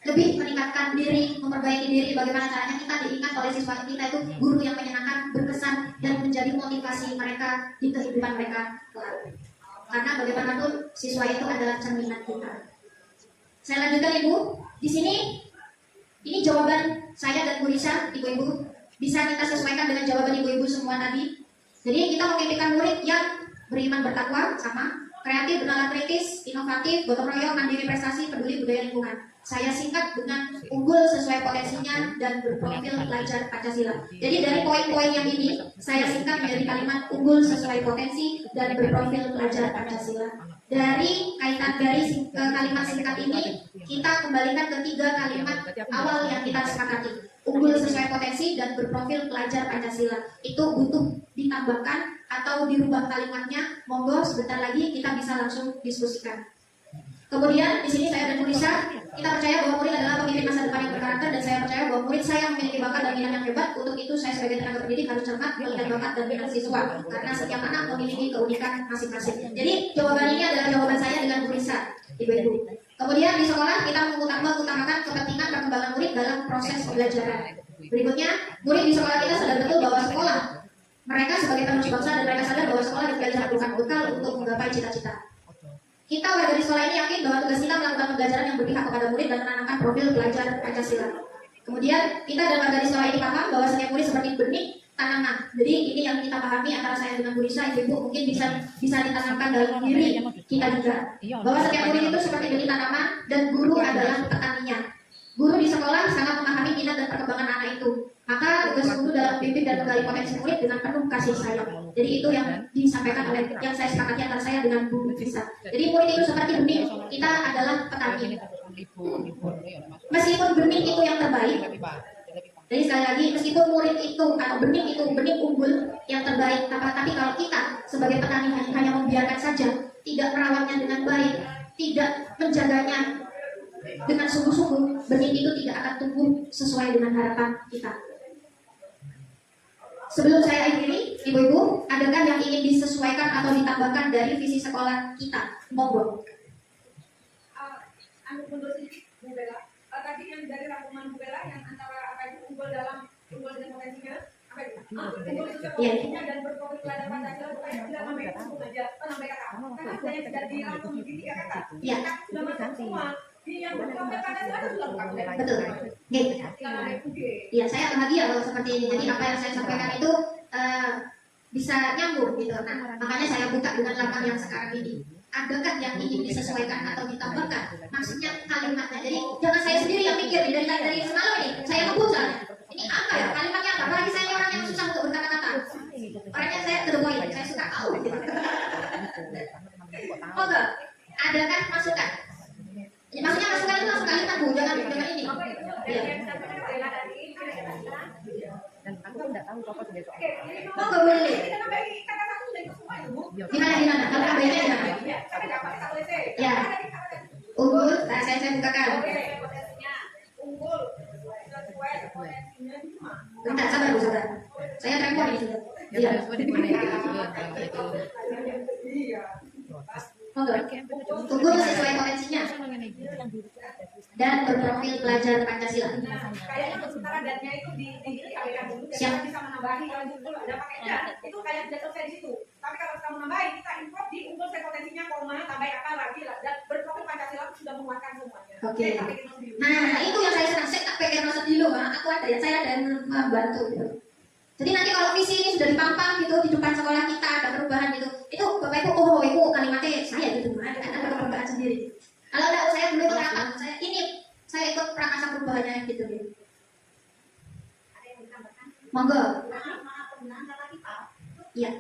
lebih meningkatkan diri, memperbaiki diri. Bagaimana caranya kita diingat oleh siswa kita itu guru yang menyenangkan, berkesan, dan menjadi motivasi mereka di kehidupan mereka kelak. Karena bagaimanapun siswa itu adalah cerminan kita. Saya lanjutkan Ibu. Di sini ini jawaban saya dan Bu Risa, Ibu-ibu. Bisa kita sesuaikan dengan jawaban Ibu-ibu semua tadi. Jadi kita memimpikan murid yang beriman bertakwa, sama, kreatif, bernalar kritis, inovatif, gotong royong, mandiri prestasi, peduli budaya lingkungan. Saya singkat dengan unggul sesuai potensinya dan berprofil pelajar Pancasila. Jadi dari poin-poin yang ini saya singkat menjadi kalimat unggul sesuai potensi dan berprofil pelajar Pancasila. Dari kaitan dari kalimat singkat ini, kita kembalikan ke 3 kalimat awal yang kita sepakati. Unggul sesuai potensi dan berprofil pelajar Pancasila. Itu butuh ditambahkan atau dirubah kalimatnya. Monggo sebentar lagi kita bisa langsung diskusikan. Kemudian di sini saya dan Bu Risa, kita percaya bahwa murid adalah pemimpin masa depan yang berkarakter, dan saya percaya bahwa murid saya memiliki bakat dan minat yang hebat. Untuk itu saya sebagai tenaga pendidik harus cermat melihat bakat dan minat siswa, karena setiap anak memiliki keunikan masing-masing. Jadi jawaban ini adalah jawaban saya dengan Bu Risa, Ibu-ibu. Kemudian di sekolah kita mengutamakan kepentingan perkembangan murid dalam proses pembelajaran. Berikutnya, murid di sekolah kita sadar betul bahwa sekolah mereka sebagai penerus bangsa, dan mereka sadar bahwa sekolah dan pelajaran bukan bekal untuk menggapai cita-cita. Kita warga di sekolah ini yakin bahwa tugas kita melakukan pembelajaran yang berpihak kepada murid dan menanamkan profil pelajar Pancasila. Kemudian kita dan warga di sekolah ini paham bahwa setiap murid seperti benih tanaman. Jadi ini yang kita pahami antara saya dengan Bu Risa, Ibu mungkin bisa ditanamkan dalam diri kita juga. Bahwa setiap murid itu seperti benih tanaman dan guru adalah petaninya. Guru di sekolah sangat memahami minat dan perkembangan anak itu. Maka tugas guru dalam membimbing dan menggali potensi murid dengan penuh kasih sayang. Jadi itu yang disampaikan oleh yang saya sepakati antara saya dengan Bu Risa. Jadi murid itu seperti benih, kita adalah petani. Meskipun benih itu yang terbaik, jadi sekali lagi, meskipun murid itu atau benih itu benih unggul yang terbaik, tapi kalau kita sebagai petani hanya membiarkan saja, tidak merawatnya dengan baik, tidak menjaganya dengan sungguh-sungguh, benih itu tidak akan tumbuh sesuai dengan harapan kita. Sebelum saya akhiri, Ibu-ibu, adakah yang ingin disesuaikan atau ditambahkan dari visi sekolah kita? Monggo. Mundur sedikit, Bu Bella. Tadi yang dari rangkuman Bu Bella yang antara apa itu unggul dengan potensinya, apa itu? Unggul sesuai potensinya dan berprofil pelajar Pancasila, bukan tidak nambah itu aja, nambah kata. Karena ada yang sudah dirangkum begini ya kata. Iya. Sudah masuk semua. Yang berprofil Pancasila itu sudah bukan. Betul. Iya, saya bahagia kalau seperti ini. Jadi apa yang saya sampaikan itu bisa nyambung gitu. Nah, makanya saya buka dengan lapan yang sekarang ini. Adakah yang ingin disesuaikan atau ditambahkan? Maksudnya kalimatnya. Jadi jangan saya sendiri yang mikir dari semalam ini. Saya ngebut soalnya. Ini apa ya? Kalimatnya apa? Apalagi saya ini orang yang susah untuk berkata-kata. Orangnya saya terboy. Saya suka tahu. Gitu. Oke. Adakah masukan? Ya, maksudnya masukan itu langsung kalimat Bu. Jangan ini. Iya. Dan aku tidak tahu apa besok. Monggo boleh. Gimana? Kalau kabelnya gimana? Ya. Unggul, nah saya bukakan. Unggul sesuai potensinya cuma. Bentar, sabar Bu, sabar. Saya tremor ini sudah. Iya. Monggo. Unggul sesuai potensinya dan berprofil pelajar Pancasila. Kayaknya untuk sementara datanya itu dialihkan dulu. Siap. Bisa menambahi kalau unggul ada pakai dan itu kayak sudah selesai di situ. Tapi kalau kita menambahi, kita import di unggul sesuai potensinya koma tambah apa lagi lah. Dan berprofil Pancasila itu sudah menguatkan semuanya. Oke. Nah, itu yang saya senang. Saya tak pikir masuk dulu, aku ada ya, saya ada yang membantu gitu. Jadi nanti kalau visi ini sudah dipampang gitu di depan sekolah kita ada perubahan gitu, itu Bapak Ibu, oh Ibu kalimatnya saya gitu, ada perubahan sendiri. Kalau enggak saya dulu ikut rapat, saya ikut prakasa perubahannya gitu gitu. Monggo. Iya.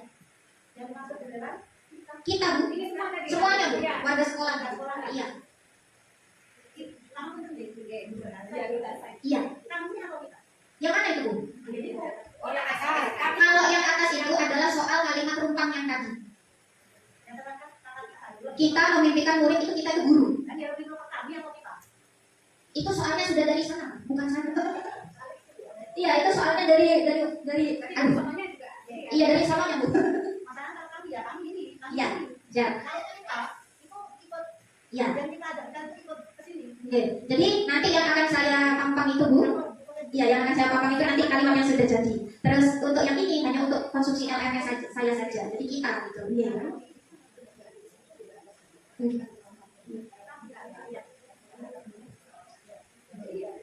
Kita Bu, semuanya Bu, warga sekolah. Iya. Iya. Yang mana itu Bu? Kalau yang atas itu adalah soal kalimat rumpang yang tadi. Kita memimpikan murid itu kita itu guru. Itu soalnya sudah dari sana, bukan sana. Iya, itu soalnya dari aduh. Iya, dari sananya Bu. Iya, ya. Ya. Oke, jadi nanti yang akan saya pampang itu Bu. Iya, yang akan saya pampang itu nanti kalimat yang sudah jadi. Terus untuk yang ini hanya untuk konsumsi LMS saya saja. Jadi kita gitu. Iya.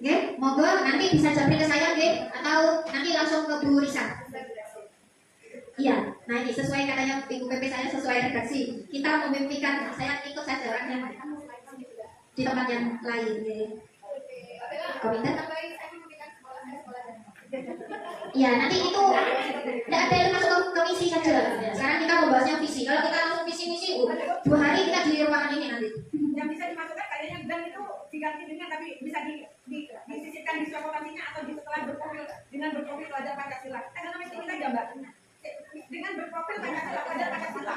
Oke, monggo nanti bisa japri ke saya, oke? Atau nanti langsung ke Bu Risa. Iya, nah ini sesuai katanya Ibu PP saya sesuai redaksi. Kita memimpikan, saya ikut saja orangnya di tempat yang lain. Ya. Komentar? Ya, nanti itu tidak ada yang masuk ke misi saja. Ya, sekarang kita membahasnya visi. Kalau kita langsung visi-misi, 2 hari kita di diganti dengan tapi bisa disisipkan di sekolahnya atau di setelah berprofil dengan berprofil pelajar Pancasila. Ada namanya kita gambar dengan berprofil Pancasila pelajar Pancasila.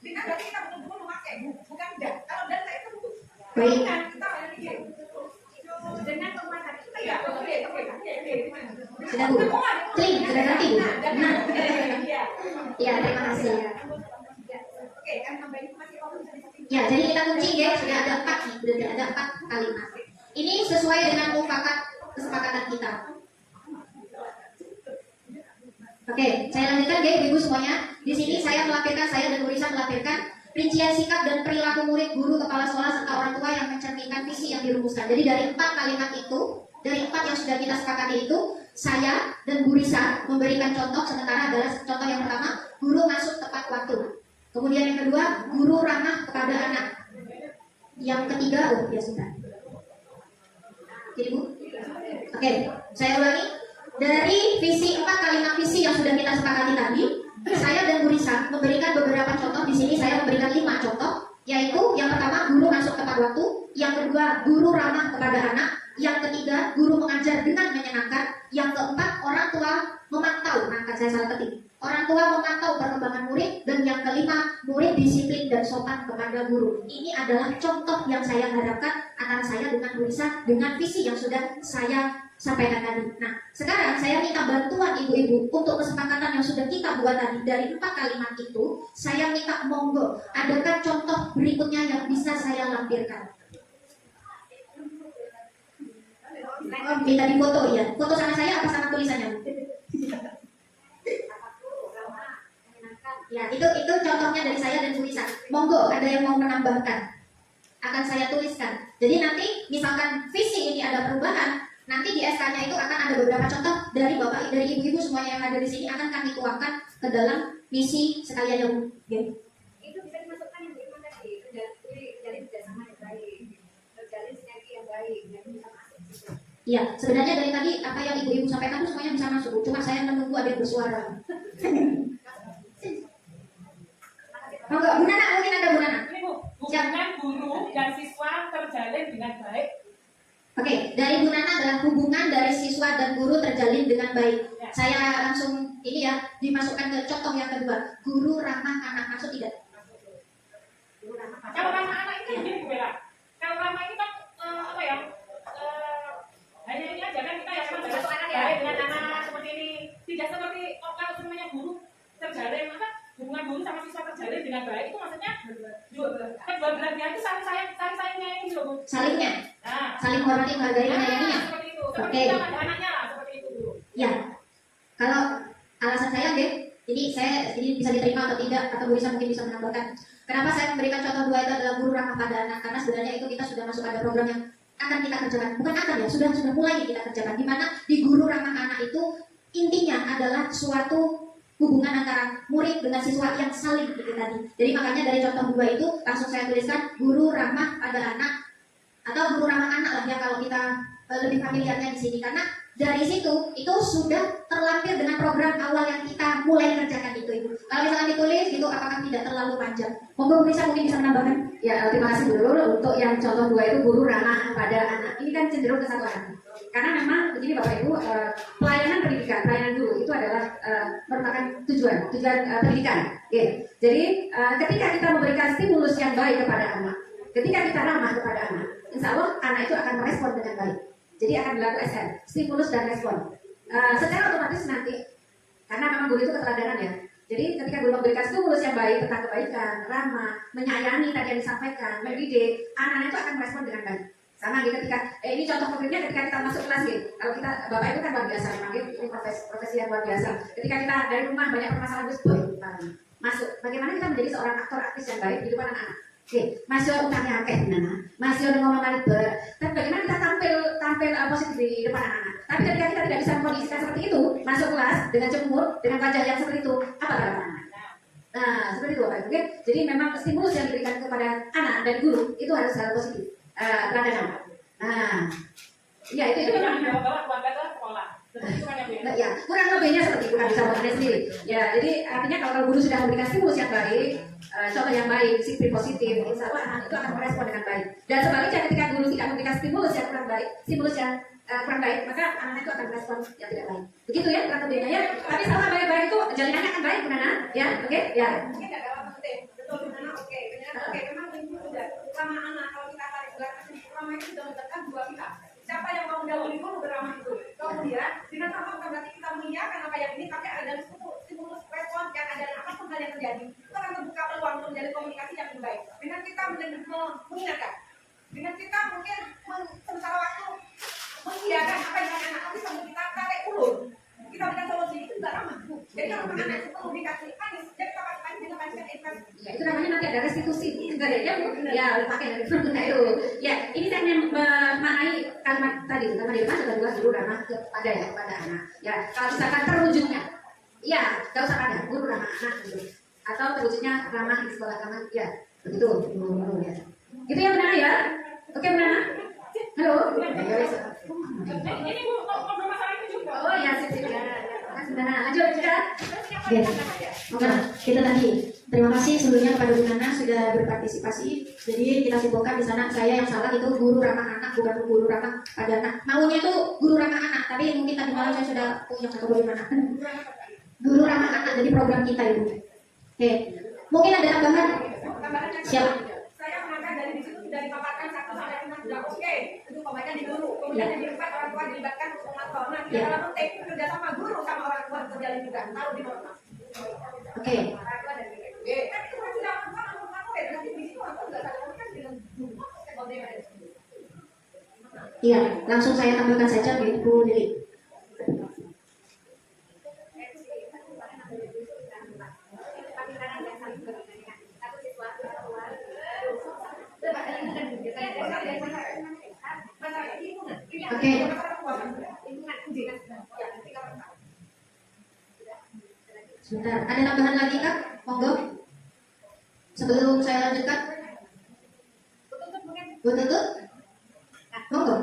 Dengan berarti kita betul-betul memakai bukan dan. Kalau dan saya itu Baik. kita ada mikir dengan pemahaman kita ya. Oke. Sudah Bu. Cling, sudah ganti Bu. Nah, ya terima kasih. Oke, kan tambahin masih kalau bisa disisipkan. Ya, jadi kita kunci ya, sudah ada 4 nih, sudah ada 4 kalimat. Ini sesuai dengan mufakat kesepakatan kita. Oke, saya lanjutkan ya Ibu semuanya. Di sini saya dan Bu Risa melampirkan rincian sikap dan perilaku murid, guru, kepala sekolah serta orang tua yang mencerminkan visi yang dirumuskan. Jadi dari 4 kalimat itu, dari 4 yang sudah kita sepakati itu, saya dan Bu Risa memberikan contoh. Sementara adalah contoh yang pertama, guru masuk tepat waktu. Kemudian yang kedua, guru ramah kepada anak. Yang ketiga, ya sudah. Jadi Bu, oke, saya ulangi. Dari visi 4 kalimat visi yang sudah kita sepakati tadi, saya dan Bu Risa memberikan beberapa contoh. Di sini saya memberikan 5 contoh, yaitu yang pertama guru masuk tepat waktu, yang kedua guru ramah kepada anak, yang ketiga guru mengajar dengan menyenangkan, yang keempat orang tua memantau. Nah, kan saya salah ketik. Orang tua memantau perkembangan murid, dan yang kelima murid disiplin dan sopan kepada guru. Ini adalah contoh yang saya harapkan antara saya dengan Bu Risa dengan visi yang sudah saya sampaikan tadi. Nah, sekarang saya minta bantuan ibu-ibu untuk kesepakatan yang sudah kita buat tadi. Dari 4 kalimat itu, saya minta monggo, adakah contoh berikutnya yang bisa saya lampirkan? Minta difoto ya. Foto sama saya apa sama tulisannya? Ya, itu contohnya dari saya dan Bu Risa. Monggo, ada yang mau menambahkan? Akan saya tuliskan. Jadi nanti misalkan visi ini ada perubahan, nanti di SK-nya itu akan ada beberapa contoh dari Bapak, dari Ibu-ibu semuanya yang ada di sini akan kami tuangkan ke dalam misi sekalian yang Itu bisa dimasukkan yang beriman tadi, terjalin kerjasama yang baik, terjalin sinergi yang baik, dan bisa masuk situ. Iya, sebenarnya dari tadi apa yang Ibu-ibu sampaikan itu semuanya bisa masuk. Cuma saya menunggu ada yang bersuara. Oh, enggak, Bu Nana, mungkin ada Bu Nana. Ini Bu, hubungan guru dan siswa terjalin dengan baik. Oke, dari Bu Nana adalah hubungan dari siswa dan guru terjalin dengan baik. Ya. Saya langsung ini ya, dimasukkan ke contoh yang kedua. Guru ramah anak, masuk tidak? Kalau ramah anak itu begini Bu Bella. Kalau ramah ini kan apa ya? Hanya ini aja kan kita yang baik dengan anak seperti ini. Tidak seperti kalau semuanya guru terjalin, maka hubungan guru sama siswa terjalin dengan baik itu maksudnya kan dua belah pihak itu saling sayangnya ini loh Bu. Salingnya, Nah, saling menghormati, menghargai, menyayanginya. seperti itu. Seperti Oke. kita ada anaknya lah seperti itu Bu. Ya, kalau alasan saya deh, ini bisa diterima atau tidak, atau Bu Risa mungkin bisa menambahkan. Kenapa saya memberikan contoh 2 itu adalah guru ramah pada anak? Karena sebenarnya itu kita sudah masuk pada program yang akan kita kerjakan. Bukan akan ya, sudah mulai kita kerjakan. Di mana di guru ramah anak itu intinya adalah suatu hubungan antara murid dengan siswa yang saling itu tadi. Jadi makanya dari contoh 2 itu langsung saya tuliskan guru ramah pada anak atau guru ramah anak lah ya kalau kita lebih familiarnya di sini, karena dari situ itu sudah terlampir dengan program awal yang kita mulai kerjakan itu Ibu. Kalau misalkan ditulis gitu apakah tidak terlalu panjang? Monggo Bu Risa mungkin bisa menambahkan. Ya, terima kasih Bu Nurul. Untuk yang contoh 2 itu guru ramah pada anak. Ini kan cenderung ke satu anak. Karena memang begini Bapak Ibu, pelayanan pendidikan, pelayanan guru itu adalah merupakan tujuan pendidikan. Oke. Jadi ketika kita memberikan stimulus yang baik kepada anak, ketika kita ramah kepada anak, insya Allah anak itu akan merespon dengan baik. Jadi akan berlaku SM, stimulus dan respon. Secara otomatis nanti, karena memang guru itu keteladanan ya. Jadi ketika guru memberikan stimulus yang baik tentang kebaikan, ramah, menyayangi tadi yang disampaikan, mendidik, anak itu akan merespon dengan baik. Sama gitu ketika, ini contoh konkretnya ketika kita masuk kelas gitu. Kalau kita, Bapak itu kan luar biasa, memang ini profesi yang luar biasa. Ketika kita dari rumah banyak permasalahan masuk, bagaimana kita menjadi seorang aktor artis yang baik di depan anak-anak. Oke, masih utangnya akeh mana? Masih ngomong ber. Tapi bagaimana kita tampil positif di depan anak-anak? Tapi ketika kita tidak bisa mengkondisikan seperti itu, masuk kelas dengan cemur, dengan wajah yang seperti itu, apa tanggapan anak? Nah, seperti itu Bapak. Oke, jadi memang stimulus yang diberikan kepada anak dan guru itu harus hal positif. Teladan. Nah, ya itu Yang memang. dibawa keluarga ke sekolah. Itu kan yang beda. Ya, kurang lebihnya seperti itu kan bisa buatnya sendiri. Ya, jadi artinya kalau guru sudah memberikan stimulus yang baik, contoh yang baik, disiplin positif, insya Allah anak itu akan merespon dengan baik. Dan sebaliknya ketika guru tidak memberikan stimulus yang kurang baik, kurang baik, maka anak itu akan merespon yang tidak baik. Begitu ya kurang lebihnya ya. Tapi selama baik-baik itu jalinannya akan baik, Bunda Nana. Ya, oke, ya. Mungkin nggak dalam penting, betul benar oke, benar oke, memang itu sudah lama anak kalau kita tarik belakang lama itu sudah mendekatkan dua kita. Siapa yang mau mendahului dulu beramah itu? Kemudian dengan apa bukan berarti kita mengiyakan apa yang ini, tapi ada stimulus respon yang ada apapun hal yang terjadi, itu akan membuka peluang untuk menjadi komunikasi yang lebih baik. Dengan kita mengingatkan, dengan kita mungkin sementara waktu mengiyakan apa yang anak nanti sambil kita tarik ulur, kita berikan solusi itu juga ramah. Jadi kalau anak itu perlu dikasih manis, jadi kita kasih kita kasihkan investasi. Ya, itu namanya nanti ada restitusi. Enggak ada ya, Bu? Ya, pakai dari Bunda itu. Ya, ini saya ingin memaknai kalimat tadi. Kalimat di depan adalah guru ramah kepada anak. Ya, kalau misalkan terwujudnya, ya, nggak usah ada guru ramah anak gitu. Atau terwujudnya ramah di sekolah ramah, ya, begitu. Ya. Gitu ya, Bunda ya. Oke, Bunda. Halo. Ya, wes. Ini Bu, ngobrol masalah itu juga. Oh ya, sip. Ya. Makasih, Bunda. Lanjut, sudah. Oke, oke, kita tadi terima kasih sebelumnya kepada Bu Nana sudah berpartisipasi. Jadi kita simpulkan di sana saya yang salah itu guru ramah anak bukan guru ramah pada anak. Maunya itu guru ramah anak, tapi mungkin tadi malam saya sudah punya kategori mana. Guru ramah anak jadi program kita Ibu. Oke, mungkin ada tambahan. Siap. Saya menangkan dari di situ sudah dipaparkan 1 sampai 6 sudah oke. Itu pembacaan di guru. Kemudian yang di 4 orang tua dilibatkan untuk mengatur. Nah, di dalam penting kerja sama guru sama orang tua terjalin juga. Taruh di mana? Oke. Orang tua dan guru. Kan itu kan sudah mengatur ya. Nanti di situ aku nggak ada kan dengan guru. Iya, langsung saya tambahkan saja Bu Lili. Oke. Sebentar, ada tambahan lagi Kak? Monggo. Sebelum saya lanjutkan. Bu Tutut? Monggo.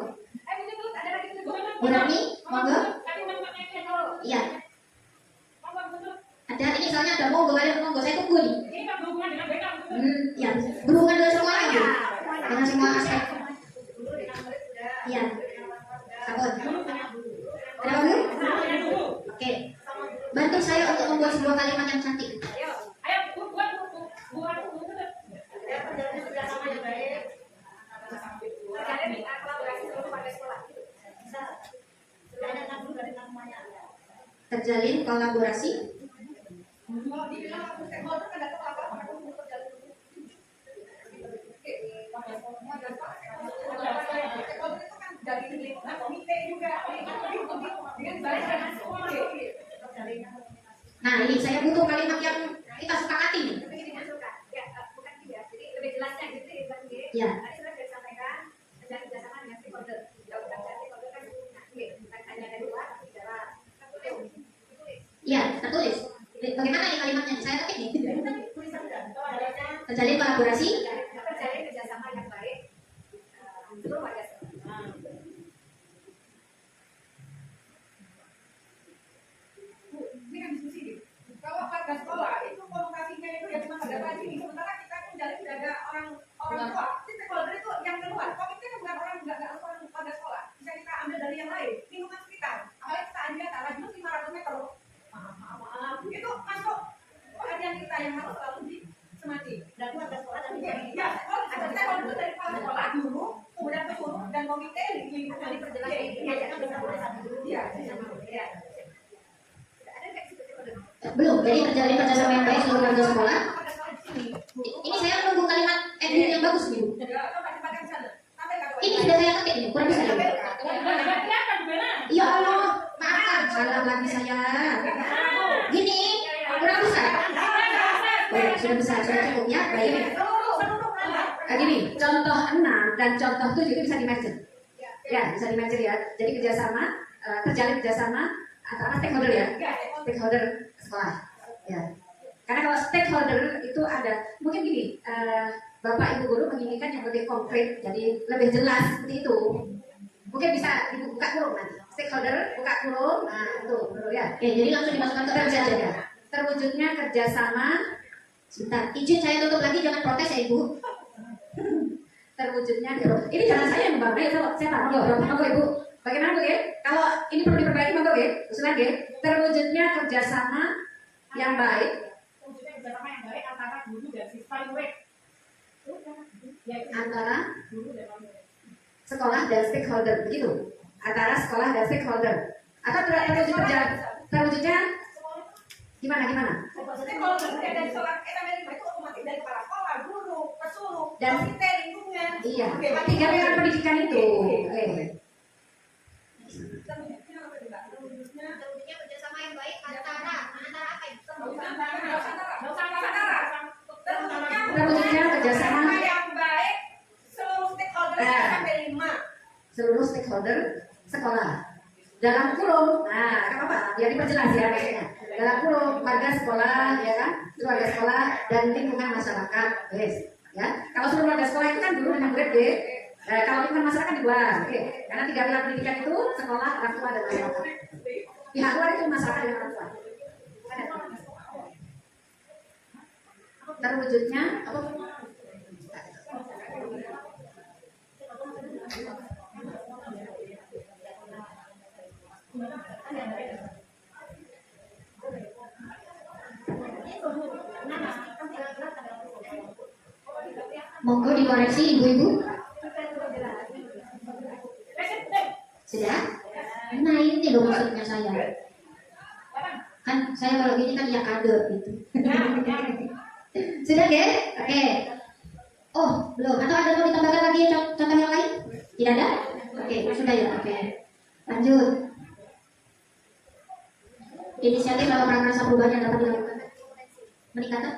Bu Rani? Monggo. Iya. Ada ini soalnya ada monggo, monggo saya tunggu nih. Ini kan berhubungan dengan mereka. Ya, berhubungan dengan semuanya Bu. Dengan semua aspek. Iya. Sabun. Ada Bu? Oke. Bantu saya untuk membuat sebuah kalimat yang cantik. Ayo, buat. Terjalin kolaborasi. Mau dibilang aku stakeholder kan datang apa? Stakeholder itu kan dari lingkungan komite juga. Dengan baik dan semua. Nah, ini saya butuh kalimat yang kita sepakati nih. Ya, bukan tidak. Jadi lebih jelasnya gitu ya, Bang. Ya. Tadi sudah disampaikan terjadi kerjasama dengan stakeholder. Tidak bukan stakeholder kan bukan hanya ada 2 tapi jalan. Iya, tertulis. Bagaimana nih kalimatnya? Saya ketik nih. Terjalin kolaborasi. Terjalin kerjasama yang baik seluruh warga. Ini kan diskusi nih. Kalau warga sekolah itu komunikasinya itu ya cuma pada pagi nih. Sementara kita kan jadi sudah ada orang tua. Stakeholder itu yang keluar. Komite kan bukan orang nggak orang warga sekolah. Bisa kita ambil dari yang lain. Lingkungan sekitar. Apalagi kita ada radius 500 meter. Maaf. Itu masuk perhatian kita yang harus selalu disemati. Dan warga sekolah dan ya, stakeholder itu dari kepala sekolah dulu, kemudian ke guru dan komite lingkungan diperjelas. Iya. Belum. Jadi terjalin kerjasama yang baik seluruh warga sekolah. Ini saya menunggu kalimat ending yang bagus nih. Ini sudah saya ketik nih. Kurang bisa ya? Ya Allah, maafkan salah lagi saya. Gini, kurang besar. Oh ya, sudah besar, sudah cukup ya. Baik. Gini, contoh 6 dan contoh 7 itu bisa di-match. Ya, bisa di-match ya. Jadi kerjasama, terjalin kerjasama antara stakeholder ya. Stakeholder sekolah. Ya. Karena kalau stakeholder itu ada, mungkin gini, Bapak Ibu guru menginginkan yang lebih konkret, jadi lebih jelas seperti itu. Mungkin bisa dibuka kurung nanti. Stakeholder buka kurung, nah itu dulu ya. Oke, jadi langsung dimasukkan ke kerja aja ya. Terwujudnya kerjasama Sebentar, izin saya tutup lagi, jangan protes ya Ibu. Terwujudnya ini jangan saya yang membangun, saya tak monggo Ibu. Bagaimana Bu ya? Kalau ini perlu diperbaiki monggo ya, usulan ya. Terwujudnya kerjasama yang baik Wujudnya kerjasama yang baik antara guru dan siswa murid. Ya, itu antara guru dan murid. sekolah dan stakeholder, begitu. Antara sekolah dan stakeholder. Atau terwujudnya gimana? Maksudnya kalau misalnya dari sekolah SMP 5 itu otomatis dari kepala sekolah, guru, pesuruh, Dan- komite lingkungan. Iya, Oke, tiga pilar pendidikan itu. Oke. Terwujudnya apa juga? Terwujudnya Terwujudnya kerjasama yang baik antara apa itu? Terwujudnya kerjasama yang baik seluruh stakeholder sampai 5. seluruh stakeholder sekolah. Dalam kurung, nah, kan apa? Biar diperjelas ya kayaknya. Dalam kurung warga sekolah, ya kan? Warga sekolah dan lingkungan masyarakat, yes. Ya, kalau seluruh warga sekolah itu kan guru dan murid, ya. Kalau lingkungan masyarakat di luar, oke. Karena tiga pilar pendidikan itu sekolah, orang tua dan masyarakat. Pihak luar itu masyarakat dan orang tua. Terwujudnya apa? Monggo dikoreksi Ibu-ibu. Sudah? Nah ini loh maksudnya saya. Kan saya kalau gini kan ya kade gitu. Sudah ya? Oke. Oh belum. Atau ada mau ditambahkan lagi contoh yang lain? Tidak ada? Oke sudah ya. Oke. Lanjut. Inisiatif atau prakarsa perubahan yang dapat dilakukan. Meningkatkan?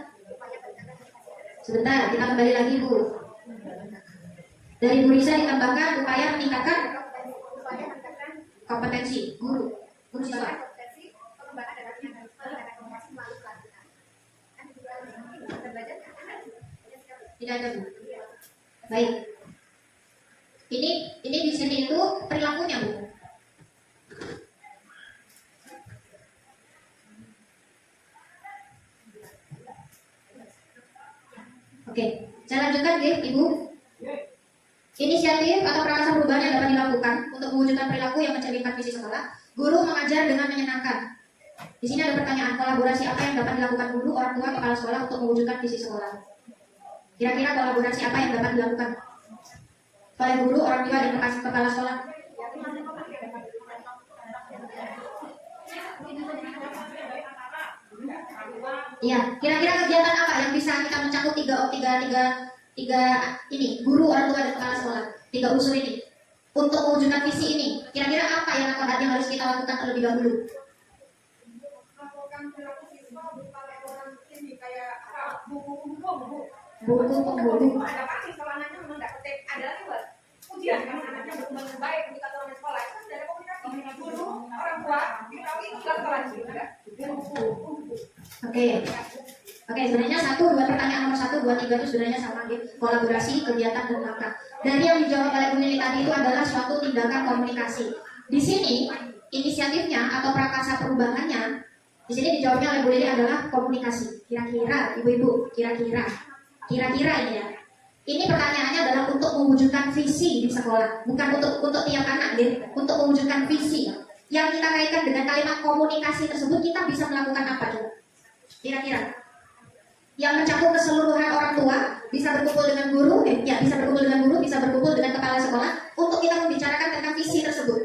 Sebentar, kita kembali lagi Bu. Dari Bu Risa ditambahkan upaya meningkatkan kompetensi guru siswa. Tidak ada Bu. Baik. Ini di sini itu perilakunya Bu. Oke, saya lanjutkan ya Ibu. Inisiatif atau prakarsa perubahan yang dapat dilakukan untuk mewujudkan perilaku yang mencerminkan visi sekolah. Guru mengajar dengan menyenangkan. Di sini ada pertanyaan, kolaborasi apa yang dapat dilakukan guru, orang tua, kepala sekolah untuk mewujudkan visi sekolah? Kira-kira kolaborasi apa yang dapat dilakukan oleh guru, orang tua, dan kepala sekolah? Iya, kira-kira kegiatan apa yang bisa kita mencakup tiga ini, guru, orang tua, dan kepala sekolah, tiga unsur ini untuk mewujudkan visi ini? Kira-kira apa yang harus kita lakukan terlebih dahulu? Melakukan perilaku siswa berupa laporan ini kayak buku Buku. ada pasti kalau anaknya memang nggak ketik ada lagi buat ujian kan anaknya berkembang baik ketika orang sekolah itu kan ada komunikasi guru orang tua tapi itu sekolah juga. Oke, sebenarnya 2 pertanyaan nomor 1, 2, 3 itu sebenarnya sama gitu. Kolaborasi, kegiatan, dan langkah. Dari yang dijawab oleh Bu Lili tadi itu adalah suatu tindakan komunikasi. Di sini inisiatifnya atau prakarsa perubahannya, di sini dijawabnya oleh Bu Lili adalah komunikasi. Kira-kira, ibu-ibu, kira-kira ini ya. Ini pertanyaannya adalah untuk mewujudkan visi di sekolah, bukan untuk tiap anak, gitu. Untuk mewujudkan visi. Yang kita kaitkan dengan kalimat komunikasi tersebut, kita bisa melakukan apa coba? Kira-kira yang mencakup keseluruhan orang tua, bisa berkumpul dengan guru, bisa berkumpul dengan kepala sekolah untuk kita membicarakan tentang visi tersebut.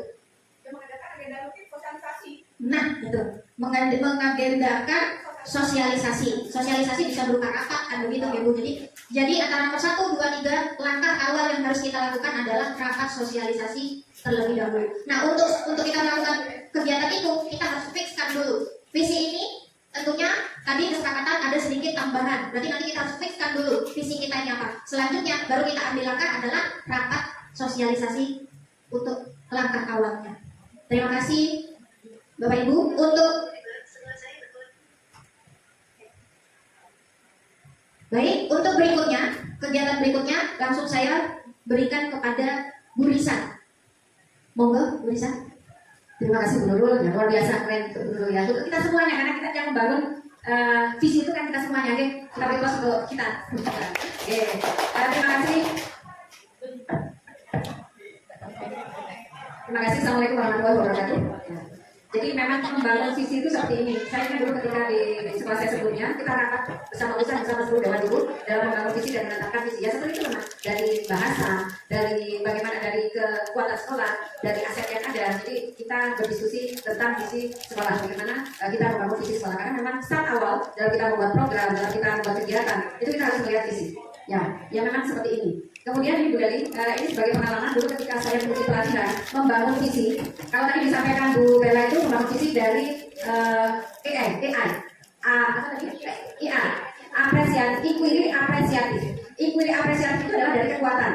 Yang mengadakan agenda rutin sosialisasi. Nah, itu mengagendakan sosialisasi. Sosialisasi bisa berupa rapat kan begitu ya Bu. Jadi antara nomor 1, 2, 3 langkah awal yang harus kita lakukan adalah rapat sosialisasi terlebih dahulu. Nah, untuk kita melakukan kegiatan itu kita harus fixkan dulu visi ini. Tentunya tadi kesepakatan ada sedikit tambahan. Berarti nanti kita harus fixkan dulu visi kita ini apa. Selanjutnya baru kita ambil langkah adalah rapat sosialisasi untuk langkah awalnya. Terima kasih Bapak Ibu untuk berikutnya, kegiatan berikutnya langsung saya berikan kepada Bu Risa. Monggo Bu Risa. Terima kasih Bu Nurul, ya, luar biasa keren Bu Nurul ya. Untuk kita semuanya karena kita yang membangun visi itu kan kita semuanya, oke? Kita bebas untuk kita. Oke, terima kasih. Terima kasih. Assalamualaikum warahmatullahi wabarakatuh. Jadi memang membangun visi itu seperti ini. Saya ingat dulu ketika di sekolah saya sebelumnya, kita rapat bersama seluruh dewan guru dalam membangun visi dan menetapkan visi. Ya seperti itu memang, dari bahasa, dari bagaimana dari kekuatan sekolah, dari aset yang ada. Jadi kita berdiskusi tentang visi sekolah, bagaimana kita membangun visi sekolah. Karena memang start awal dalam kita membuat program, dalam kita membuat kegiatan, itu kita harus melihat visi. Ya memang seperti ini. Kemudian ini Bu Dali, ini sebagai pengalaman dulu ketika saya mengikuti pelatihan membangun visi. Kalau tadi disampaikan Bu Bella itu membangun visi dari AI, apa tadi? IA, apresiatif, inquiry apresiatif itu adalah dari kekuatan.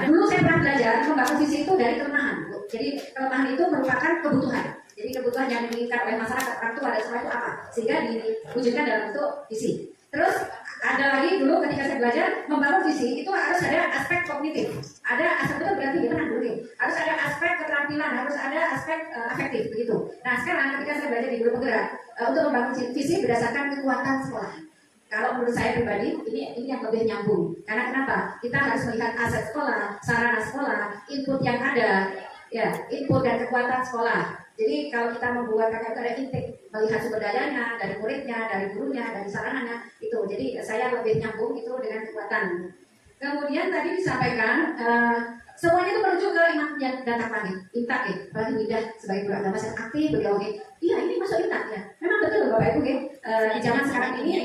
Dulu saya pernah belajar membangun visi itu dari kelemahan. Jadi kelemahan itu merupakan kebutuhan. Jadi kebutuhan yang diinginkan oleh masyarakat, orang tua dan semua itu apa? Sehingga diwujudkan dalam bentuk visi. Terus ada lagi dulu ketika saya belajar membangun visi itu harus ada aspek kognitif, ada aspek itu berarti gimana dulu nih? Harus ada aspek keterampilan, harus ada aspek afektif begitu. Nah sekarang ketika saya belajar di guru penggerak untuk membangun visi berdasarkan kekuatan sekolah. Kalau menurut saya pribadi ini yang lebih nyambung. Karena kenapa? Kita harus melihat aset sekolah, sarana sekolah, input yang ada, ya input dan kekuatan sekolah. Jadi kalau kita membuat KKN itu ada intake, melihat sumber dayanya, dari muridnya, dari gurunya, dari sarananya, itu. Jadi saya lebih nyambung itu dengan kekuatan. Kemudian tadi disampaikan, semuanya itu menuju ke imam yang datang lagi, intak ya. Apalagi Windah sebagai guru agama yang aktif, beliau oke. Iya ini masuk intak ya. Memang betul Bapak Ibu ya. Di zaman sekarang ini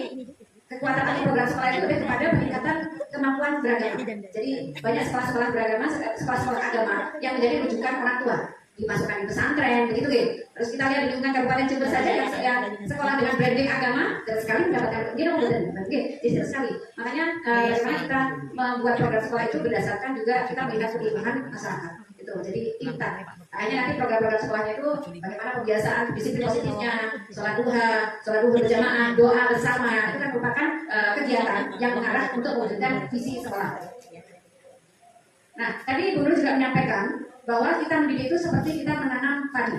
kekuatan tadi program sekolah itu lebih kepada peningkatan kemampuan beragama. Jadi banyak sekolah-sekolah beragama, sekolah-sekolah agama yang menjadi rujukan orang tua. Dimasukkan di pesantren, begitu gitu. Terus kita lihat di lingkungan Kabupaten Jember saja yang sekolah dengan branding agama dan sekali mendapatkan jadi sekali. Makanya bagaimana kita membuat program sekolah itu berdasarkan juga kita melihat kebutuhan masyarakat. Gitu. Jadi kita makanya nanti program-program sekolahnya itu bagaimana kebiasaan disiplin positifnya, sholat duha berjamaah, doa bersama itu kan merupakan kegiatan yang mengarah untuk mewujudkan visi sekolah. Nah, tadi Bu Nur juga menyampaikan bahwa kita mendidik itu seperti kita menanam padi.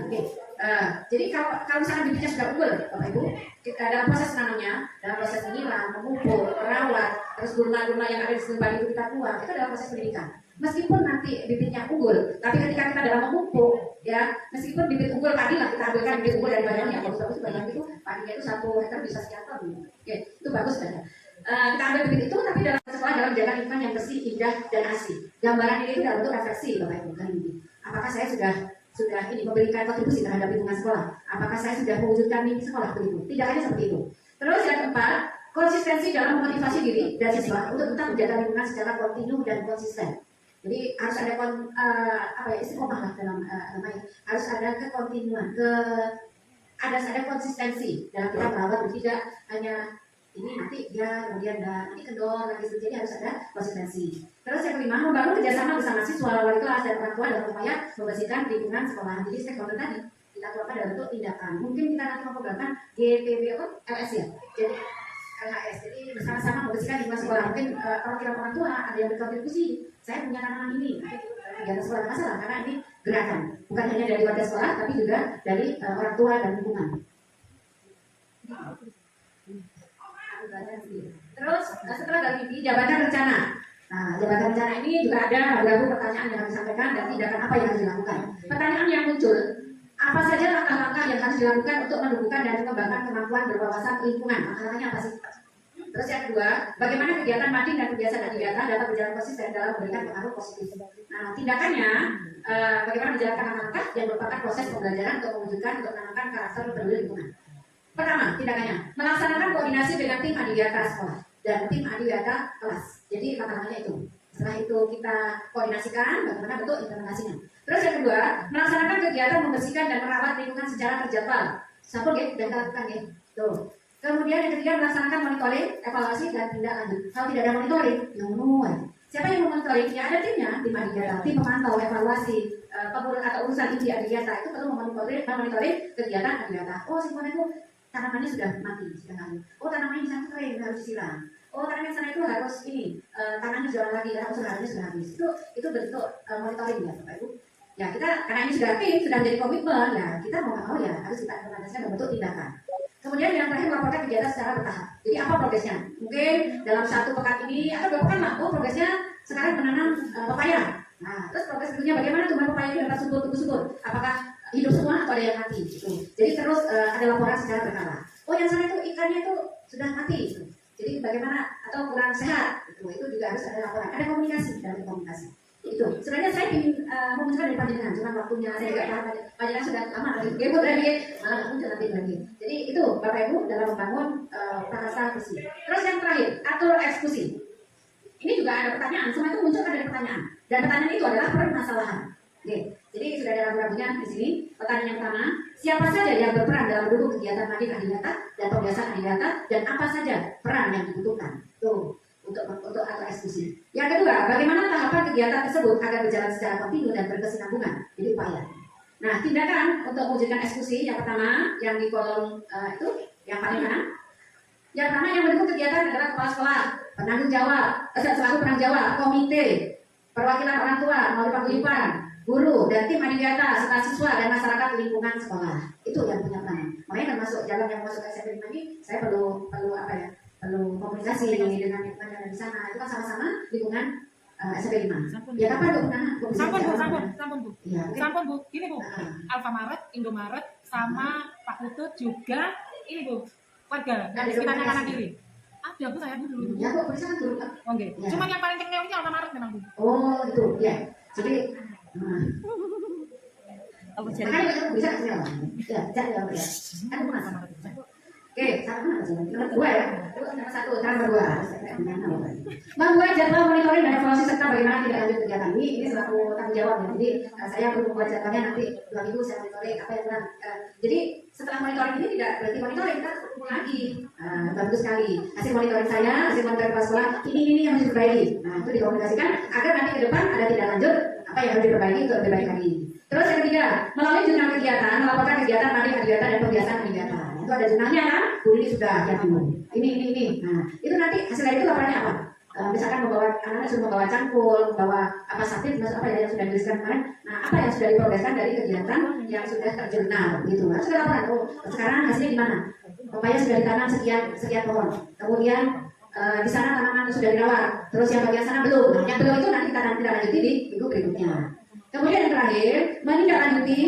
Jadi kalau misalnya bibitnya sudah unggul, Bapak Ibu, kita dalam proses menanamnya, dalam proses menyiram, memupuk, merawat, terus gulma-gulma yang ada di sebelum padi itu kita buang, itu adalah proses pendidikan. Meskipun nanti bibitnya unggul, tapi ketika kita dalam memupuk, ya meskipun bibit unggul padi lah kita ambilkan bibit unggul dari badan yang bagus-bagus, banyak itu padinya itu 1 hektar bisa sekian ton. Oke, itu bagus saja. Kita ambil bibit itu tapi dalam sekolah dalam jalan lingkungan yang bersih, indah dan asri. Gambaran ini dalam bentuk refleksi Bapak Ibu kali ini. Apakah saya sudah ini memberikan kontribusi terhadap lingkungan sekolah? Apakah saya sudah mewujudkan mimpi sekolah begitu? Tidak hanya seperti itu. Terus yang keempat, konsistensi dalam memotivasi diri dan siswa untuk tetap menjaga lingkungan secara kontinu dan konsisten. Jadi harus ada istiqomah lah dalam namanya. Harus ada kekontinuan, ada konsistensi dalam kita merawat, tidak hanya ini nanti ya kemudian nanti kendor lagi, jadi harus ada konsistensi. Terus yang kelima, membangun kerjasama bersama siswa, wali kelas dan orang tua dalam upaya membersihkan lingkungan sekolah. Jadi stakeholder tadi kita keluarkan dalam bentuk tindakan. Mungkin kita nanti memprogramkan GPB LS ya, jadi LHS. Jadi bersama-sama membersihkan lingkungan sekolah. Mungkin perwakilan orang tua ada yang berkontribusi. Saya punya tanaman ini, kegiatan sekolah masalah karena ini gerakan, bukan hanya dari warga sekolah, tapi juga dari orang tua dan lingkungan. Terus setelah dari ini jabatan rencana. Nah, jabatan rencana ini juga ada beberapa pertanyaan yang harus disampaikan dan tindakan apa yang harus dilakukan. Pertanyaan yang muncul, apa saja langkah-langkah yang harus dilakukan untuk menumbuhkan dan mengembangkan kemampuan berwawasan lingkungan? Langkah-langkahnya apa sih? Terus yang kedua, bagaimana kegiatan mading dan kebiasaan data dapat berjalan konsisten dalam memberikan pengaruh positif. Nah, tindakannya bagaimana menjalankan langkah-langkah yang merupakan proses pembelajaran untuk mewujudkan untuk menanamkan karakter peduli lingkungan. Pertama, tindakannya melaksanakan koordinasi dengan tim adiwiyata sekolah dan tim adiwiyata kelas. Jadi langkah-langkahnya itu. Setelah itu kita koordinasikan bagaimana bentuk implementasinya. Terus yang kedua, melaksanakan kegiatan membersihkan dan merawat lingkungan secara terjadwal. Sampun ya, dan kita lakukan ya. Tuh. Kemudian yang ketiga, melaksanakan monitoring, evaluasi dan tindak lanjut. Kalau tidak ada monitoring, siapa yang memonitoring? Ya ada timnya, tim adiwiyata, tim pemantau, evaluasi, pengurus atau urusan inti adiwiyata itu perlu memonitoring kegiatan adiwiyata. Oh, semuanya itu tanamannya sudah mati, sudah lalu. Oh, tanamannya di sana kering, harus disiram. Oh, tanaman sana itu harus tanahnya jualan lagi, karena usaha sudah habis. Itu bentuk monitoring ya, Bapak Ibu. Ya kita karena ini sudah menjadi komitmen, ya kita mau nggak mau ya harus kita implementasikan dalam bentuk tindakan. Kemudian yang terakhir melaporkan kegiatan secara bertahap. Jadi apa progresnya? Mungkin dalam 1 pekan ini atau 2 pekan lah. Oh progresnya sekarang menanam pepaya. Nah terus progres berikutnya bagaimana tumbuhan pepaya itu dapat subur? Apakah hidup semua atau ada yang mati? Gitu. Jadi terus ada laporan secara berkala. Oh yang sana itu ikannya itu sudah mati. Gitu. Jadi bagaimana atau kurang sehat? Itu juga harus ada laporan. Ada komunikasi dalam komunikasi. Itu sebenarnya saya ingin memunculkan dari panjenengan, cuma waktunya saya juga tahu panjenengan sudah lama dari game berarti malah nggak muncul nanti lagi. Jadi itu Bapak Ibu dalam membangun bahasa visi. Terus yang terakhir atur eksekusi. Ini juga ada pertanyaan, semua itu muncul dari pertanyaan dan pertanyaan itu adalah permasalahan. Oke. Jadi sudah ada rambu-rambunya di sini. Pertanyaan yang pertama, siapa saja yang berperan dalam mendukung kegiatan Madin Adidata dan pembiasaan Adidata dan apa saja peran yang dibutuhkan? Tuh. Untuk atur eksekusi. Yang kedua, bagaimana tahapan kegiatan tersebut agar berjalan secara kontinu dan berkesinambungan? Jadi upaya. Nah, tindakan untuk mewujudkan eksekusi yang pertama yang di kolom itu yang paling kanan. Yang pertama yang mendukung kegiatan adalah kepala sekolah, penanggung jawab, selaku penanggung jawab, komite, perwakilan orang tua, melalui paguyuban, guru dan tim adidata serta siswa dan masyarakat lingkungan sekolah. Itu yang punya peran. Makanya termasuk jalan yang masuk ke SMP 5 ini, saya perlu apa ya? Perlu komunikasi dengan lingkungan yang ada di sana. Itu kan sama-sama lingkungan SMP 5. Ya kapan Bu? Sampun Bu. Ya, Sampun Bu. Gini Bu. Alfamaret, Indomaret sama Pak Putut juga ini Bu. Warga dari sekitarnya kanan kiri. Ada Bu saya dulu. Ya Bu, bisa kan dulu. Oke. Ya. Cuma yang paling cengeng ini Alfamaret memang Bu. Oh itu, ya. Jadi makanya bisa kesini lah. Ya, cari lah ya. Kan Bu Mas. Oke, satu mana sih? Nomor 2 ya. Nomor 1, nomor 2. Membuat jadwal monitoring dan evaluasi serta bagaimana tidak lanjut kegiatan ini selaku tanggung jawab ya. Jadi saya perlu membuat jadwalnya nanti 2 minggu saya monitoring apa yang kurang. Jadi setelah monitoring ini tidak berarti monitoring, kita kumpul lagi. Bagus sekali. Hasil monitoring saya, hasil monitoring pas sekolah, ini yang harus diperbaiki. Nah itu dikomunikasikan agar nanti ke depan ada tidak lanjut apa yang harus diperbaiki untuk lebih baik lagi. Terus yang ketiga, melalui jurnal kegiatan, melaporkan kegiatan Madin Adidata dan pembiasaan Adidata. Itu ada jurnalnya kan? Bu ini sudah ya dulu. Ini. Nah, itu nanti hasil dari itu laporannya apa? Misalkan membawa anak-anak sudah membawa cangkul, membawa apa sakit, apa ya yang sudah dituliskan kemarin. Nah, apa yang sudah diprogreskan dari kegiatan yang sudah terjurnal, gitu. Nah, sudah laporan. Oh, sekarang hasilnya di mana? Pepaya sudah ditanam sekian pohon. Kemudian di sana tanaman sudah dirawat. Terus yang bagian sana belum. Nah, yang belum itu nanti kita tidak lanjuti di minggu berikutnya. Kemudian yang terakhir, menindaklanjuti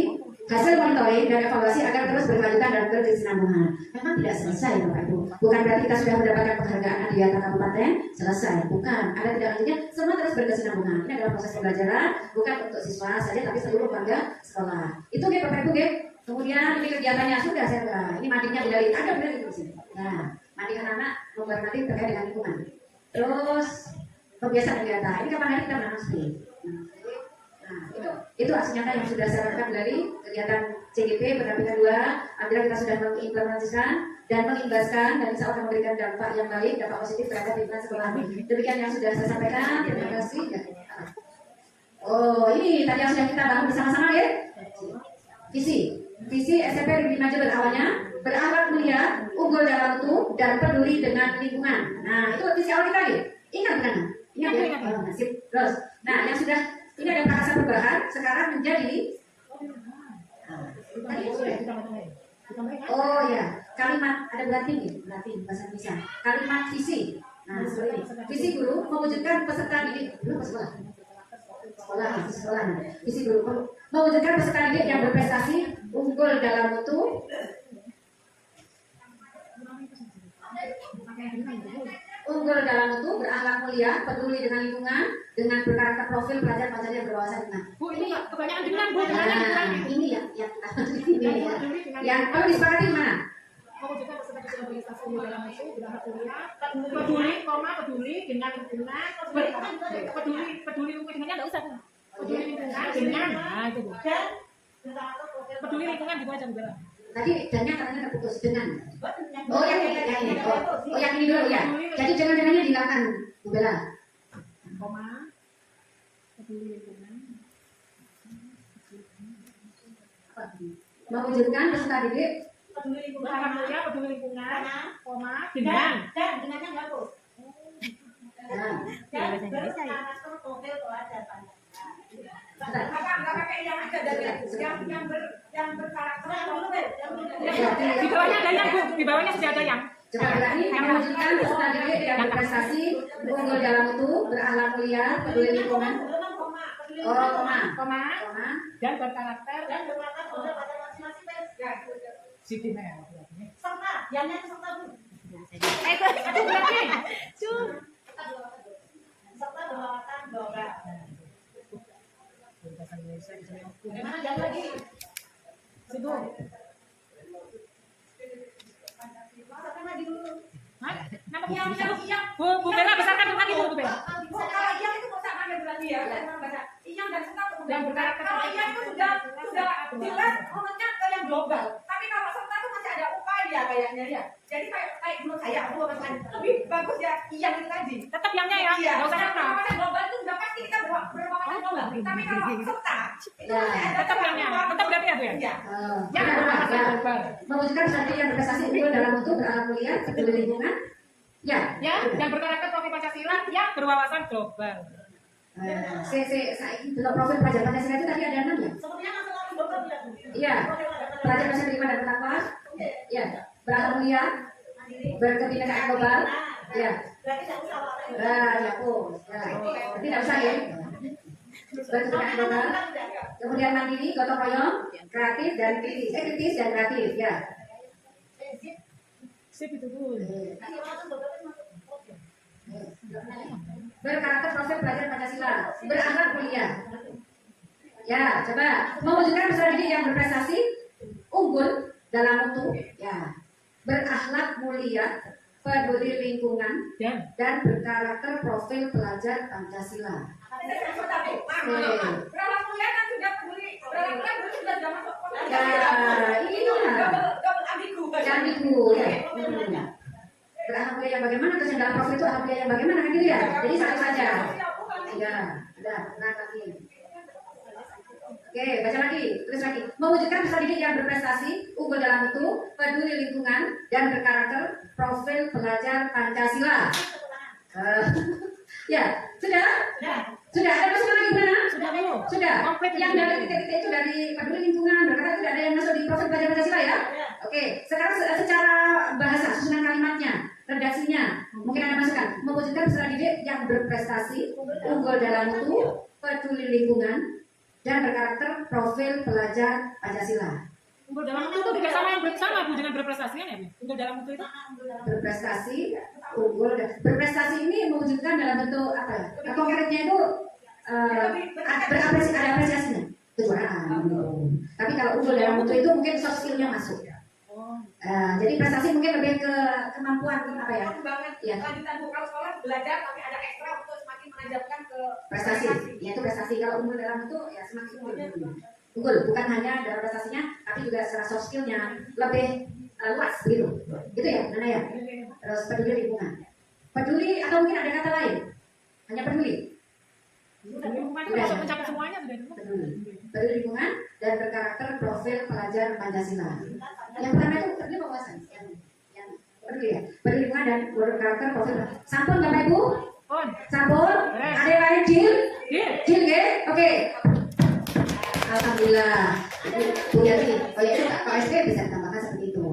hasil monitoring dan evaluasi agar terus berkelanjutan dan berkesinambungan. Memang tidak selesai Bapak Ibu. Bukan berarti kita sudah mendapatkan penghargaan Adidata Kabupaten selesai. Bukan. Ada tidak lanjutnya, semua terus berkesinambungan. Ini adalah proses pembelajaran bukan untuk siswa saja tapi seluruh warga sekolah. Itu Bapak Ibu. Kemudian ini kegiatannya sudah saya ini mandinya bidali ada benar di sini. Nah, mandi anak-anak normatif terkait dengan lingkungan. Terus kebiasaan Adidata. Ini kapan hari kita menanam seperti. Nah, itu aksi nyata yang sudah saya lakukan dari kegiatan CGP pendampingan 2. Alhamdulillah kita sudah mengimplementasikan dan mengimbaskan dan insya Allah memberikan dampak yang baik, dampak positif terhadap lingkungan sekolah. Demikian yang sudah saya sampaikan. Terima kasih. Oh, ini tadi yang sudah kita bangun bersama-sama ya. Visi SMP Negeri Majember awalnya berakhlak mulia, unggul dalam mutu dan peduli dengan lingkungan. Nah, itu visi awal kita ya. Ingat bukan? Ingat ya. Sip. Terus, nah yang sudah ini ada bahasa perubahan sekarang menjadi oh ya kalimat ada berarti bahasa Indonesia kalimat visi. Nah seperti ini visi guru mewujudkan peserta didik sekolah visi guru mewujudkan peserta didik yang berprestasi unggul dalam mutu berakhlak mulia, peduli dengan lingkungan, dengan berkarakter profil pelajar-pelajar yang berwawasan lingkungan. Bu, ini kebanyakan dengan Bu. Ini yang perlu disepakati mana? Mewujudkan peserta didik yang berprestasi dalam mutu, berakhlak mulia, peduli dengan lingkungan, peduli lingkungannya enggak usah Bu. Peduli lingkungan dengan, nah itu Bu. Peduli lingkungan gitu aja Bu. Tadi dannya katanya terputus dengan. Oh yang ini. Oh yang ini dulu ya. Jadi jangan-jangannya dihilangkan, Bu Bella. Koma. Peduli lingkungan. Mewujudkan peserta didik. Peduli lingkungan. Peduli lingkungan. Koma. Dengannya nggak Bu. Nggak pakai yang aja dari yang berkarakter Di bawahnya ada yang Bu, di bawahnya sudah ada yang. Coba berani mewujudkan peserta didik yang berprestasi, unggul dalam mutu, berakhlak mulia, peduli lingkungan. Oh, koma. Dan berkarakter Siti serta yang serta Bu. itu berarti Serta berwawasan doa. Gimana jangan lagi? Situ. Masakan lagi dulu. Hah? Namanya Bu Bella besarkan lagi Bu Bella. Kalau yang itu pasangan berarti ya, baca yang dan serta Yang berkarakter. kalau yang itu sudah jelas menurutnya ke yang global. Tapi kalau serta itu masih ada upaya kayaknya ya. Jadi kayak menurut saya, aku lebih bagus ya yang itu tadi. Tetap yangnya ya. Iya, Enggak usah serta. berwawasan global itu sudah pasti kita berwawasan global. Tapi kalau serta itu masih ada Tetap yangnya. Tetap berarti ya Bu ya. Iya. Yang berwawasan global. Mewujudkan peserta didik yang berprestasi, unggul dalam mutu, berakhlak mulia, peduli lingkungan. Ya. Ya, yang berkarakter profil Pancasila, yang berwawasan global. Saya belum profil pelajar Pancasila itu tadi ada 6 ya? Sepertinya masalah global tidak Bu. Iya. Pelajar Pancasila beriman dan bertakwa. Ya. Berakhlak mulia, berkebinekaan global. Ya. Berarti tidak usah Ya, ya. Jadi tidak usah ya. Berkebinekaan global. Kemudian mandiri, gotong royong, kreatif dan kritis. Kritis dan kreatif. Ya. Sip itu Bu. Berkarakter profil pelajar Pancasila, berakhlak mulia. Ya, coba mewujudkan peserta didik yang berprestasi, unggul dalam mutu, ya, berakhlak mulia, peduli lingkungan, dan berkarakter profil pelajar Pancasila. Berawal mulia kan sudah peduli, berawal mulia berarti sudah masuk Ya, ini double ambigu. ambigu ya. Berakhlak mulia yang bagaimana, terus yang dalam profil itu akhlak mulia yang bagaimana kan gitu ya? Jadi satu saja. Ya, udah, benar lagi. Oke, baca lagi, tulis lagi. Mewujudkan peserta didik yang berprestasi, unggul dalam mutu, peduli lingkungan, dan berkarakter profil pelajar Pancasila. Ya, sudah? Sudah, ada masukan lagi mana? Sudah Bu. Sudah. Komplit. Yang dari titik-titik itu dari peduli lingkungan, berkarakter tidak ada yang masuk di profil pelajar Pancasila ya? Oke, sekarang secara bahasa, susunan kalimatnya, redaksinya, mungkin ada masukan. Mewujudkan peserta didik yang berprestasi, unggul dalam mutu, peduli lingkungan, dan berkarakter profil pelajar Pancasila. Unggul dalam mutu itu tidak sama yang bersama Bu dengan berprestasi ya Bu. Unggul dalam mutu itu. Berprestasi, unggul, berprestasi ini mewujudkan dalam bentuk apa ya? Konkretnya itu ada apresiasinya, kejuaraan. Tapi kalau unggul dalam mutu itu mungkin soft skill-nya masuk. Jadi prestasi mungkin lebih ke kemampuan apa ya? Iya. Lanjutan Bu, kalau sekolah belajar tapi ada ekstra untuk semakin mengajarkan ke Prestasi, ya itu prestasi. Kalau unggul dalam mutu ya semakin unggul. Unggul bukan hanya dalam prestasinya, tapi juga secara soft skill-nya lebih luas gitu. Gitu ya, Nana ya. Terus peduli lingkungan. Peduli atau mungkin ada kata lain? Hanya peduli. Lingkungan itu masuk mencakup semuanya sudah. Peduli lingkungan dan berkarakter profil pelajar Pancasila. Yang pertama itu peduli wawasan. Yang peduli ya. Peduli lingkungan dan berkarakter profil. Sampun Bapak Ibu? Sampun. Ada yang lain deal? Deal ya? Oke. Alhamdulillah. Bu Yati, oh ya itu kalau SD bisa ditambahkan seperti itu.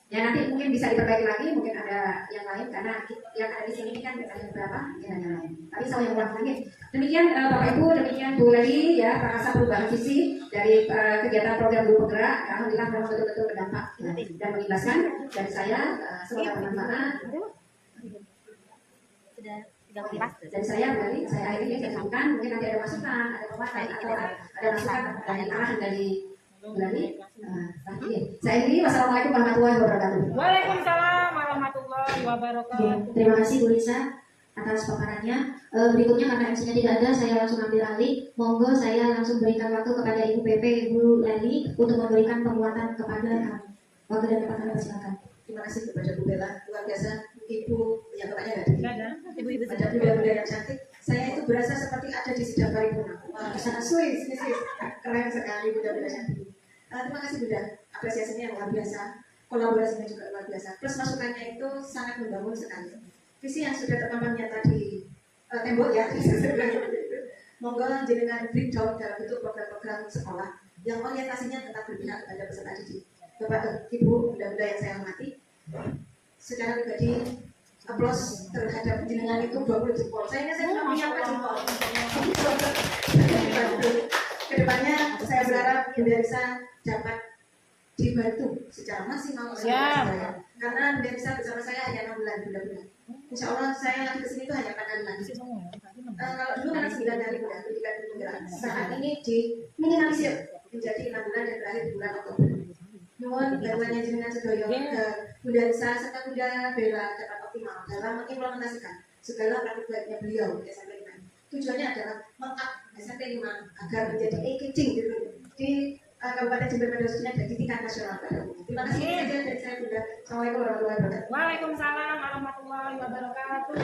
Ya nanti mungkin bisa diperbaiki lagi, mungkin ada yang lain karena yang ada di sini kan ada beberapa mungkin ada yang lain. Tapi saya ulang lagi. Demikian Bapak Ibu, demikian Bu Leli ya, Prakasa Perubahan Visi dari kegiatan program Guru Penggerak. Alhamdulillah memang betul-betul berdampak ya, dan mengimbaskan. Dan saya semoga bermanfaat. Dan saya berani, saya akhirnya saya sampaikan, mungkin nanti ada masukan, ada penguatan atau ada masukan dari arahan dari Berani. Saya ini wassalamualaikum warahmatullahi wabarakatuh. Waalaikumsalam warahmatullahi wabarakatuh. Terima kasih Bu Lisa atas paparannya. Berikutnya karena MC-nya tidak ada, saya langsung ambil alih. Monggo saya langsung berikan waktu kepada Ibu PP Ibu Leli untuk memberikan penguatan kepada kami. Waktu dan tempat kami persilakan. Terima kasih kepada Bu Bella, luar biasa. Ibu yang bapaknya ada. Ibu-ibu Ada bunda-bunda yang cantik. Saya itu berasa seperti ada di sidang paripurna. Wah, sangat Swiss. Keren sekali bunda-bunda cantik. Terima kasih Bunda, apresiasinya yang luar biasa, kolaborasinya juga luar biasa. Plus masukannya itu sangat membangun sekali. Visi yang sudah terpampang nyata di tembok ya, monggo jenengan breakdown dalam bentuk program-program sekolah yang orientasinya tentang berpihak kepada peserta didik. Bapak Ibu, bunda-bunda yang saya hormati, secara pribadi aplaus terhadap jenengan itu 20 jempol. Saya nggak punya apa jempol. Kedepannya saya berharap Bunda Risa dapat dibantu secara maksimal oleh saya. Karena Bunda Risa bersama saya hanya 6 bulan, Bunda-bunda. Insya Allah saya lagi kesini itu hanya 4 kali lagi. Kalau dulu kan 9 hari Bunda, pendidikan penggerak. Saat ini diminimalisir menjadi 6 bulan dan berakhir di bulan Oktober. Mohon bantuannya jenengan sedoyo ke Bunda Risa serta Bunda Bella dapat optimal dalam mengimplementasikan segala praktik baiknya beliau di SMP 5. Tujuannya adalah meng-up SMP 5 agar menjadi engaging di Kabupaten Jember pada khususnya dan di tingkat nasional pada umumnya. Terima kasih saja dari saya Bunda. Assalamualaikum warahmatullahi wabarakatuh. Waalaikumsalam warahmatullahi wabarakatuh.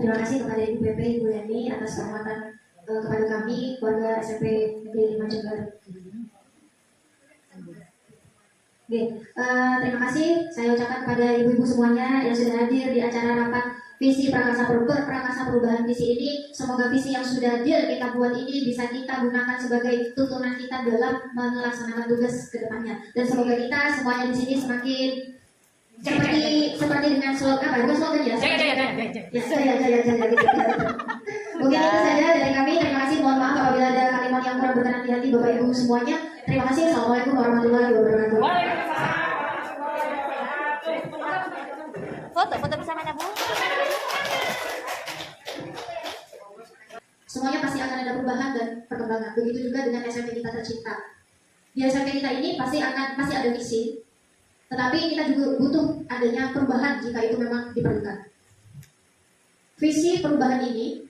Terima kasih kepada Ibu BP, Ibu Yani atas penghormatan kepada kami, keluarga SMP Negeri 5 Jember. Oke, terima kasih saya ucapkan kepada ibu-ibu semuanya yang sudah hadir di acara rapat visi prakarsa perubahan visi ini. Semoga visi yang sudah kita buat ini bisa kita gunakan sebagai tuntunan kita dalam melaksanakan tugas ke depannya. Dan semoga kita semuanya di sini semakin seperti dengan slogan apa? Bukan slogan ya? Jaya. Mungkin itu saja dari kami. Terima kasih. Mohon maaf apabila ada kalimat yang kurang berkenan di hati Bapak Ibu semuanya. Terima kasih. Assalamualaikum warahmatullahi wabarakatuh. Foto bersama Bu. Semuanya pasti akan ada perubahan dan perkembangan. Begitu juga dengan SMP kita tercinta. Di SMP kita ini masih ada misi, tetapi kita juga butuh adanya perubahan jika itu memang diperlukan. Visi perubahan ini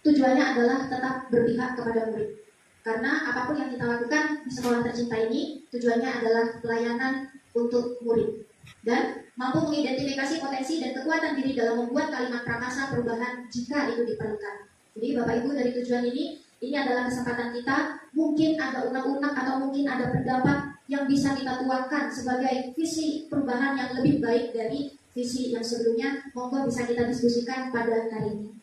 tujuannya adalah tetap berpihak kepada murid. Karena apapun yang kita lakukan di sekolah tercinta ini tujuannya adalah pelayanan untuk murid dan mampu mengidentifikasi potensi dan kekuatan diri dalam membuat kalimat prakarsa perubahan jika itu diperlukan. Jadi Bapak Ibu, dari tujuan ini adalah kesempatan kita. Mungkin ada unek-unek atau mungkin ada pendapat yang bisa kita tuangkan sebagai visi perubahan yang lebih baik dari visi yang sebelumnya. Monggo bisa kita diskusikan pada hari ini.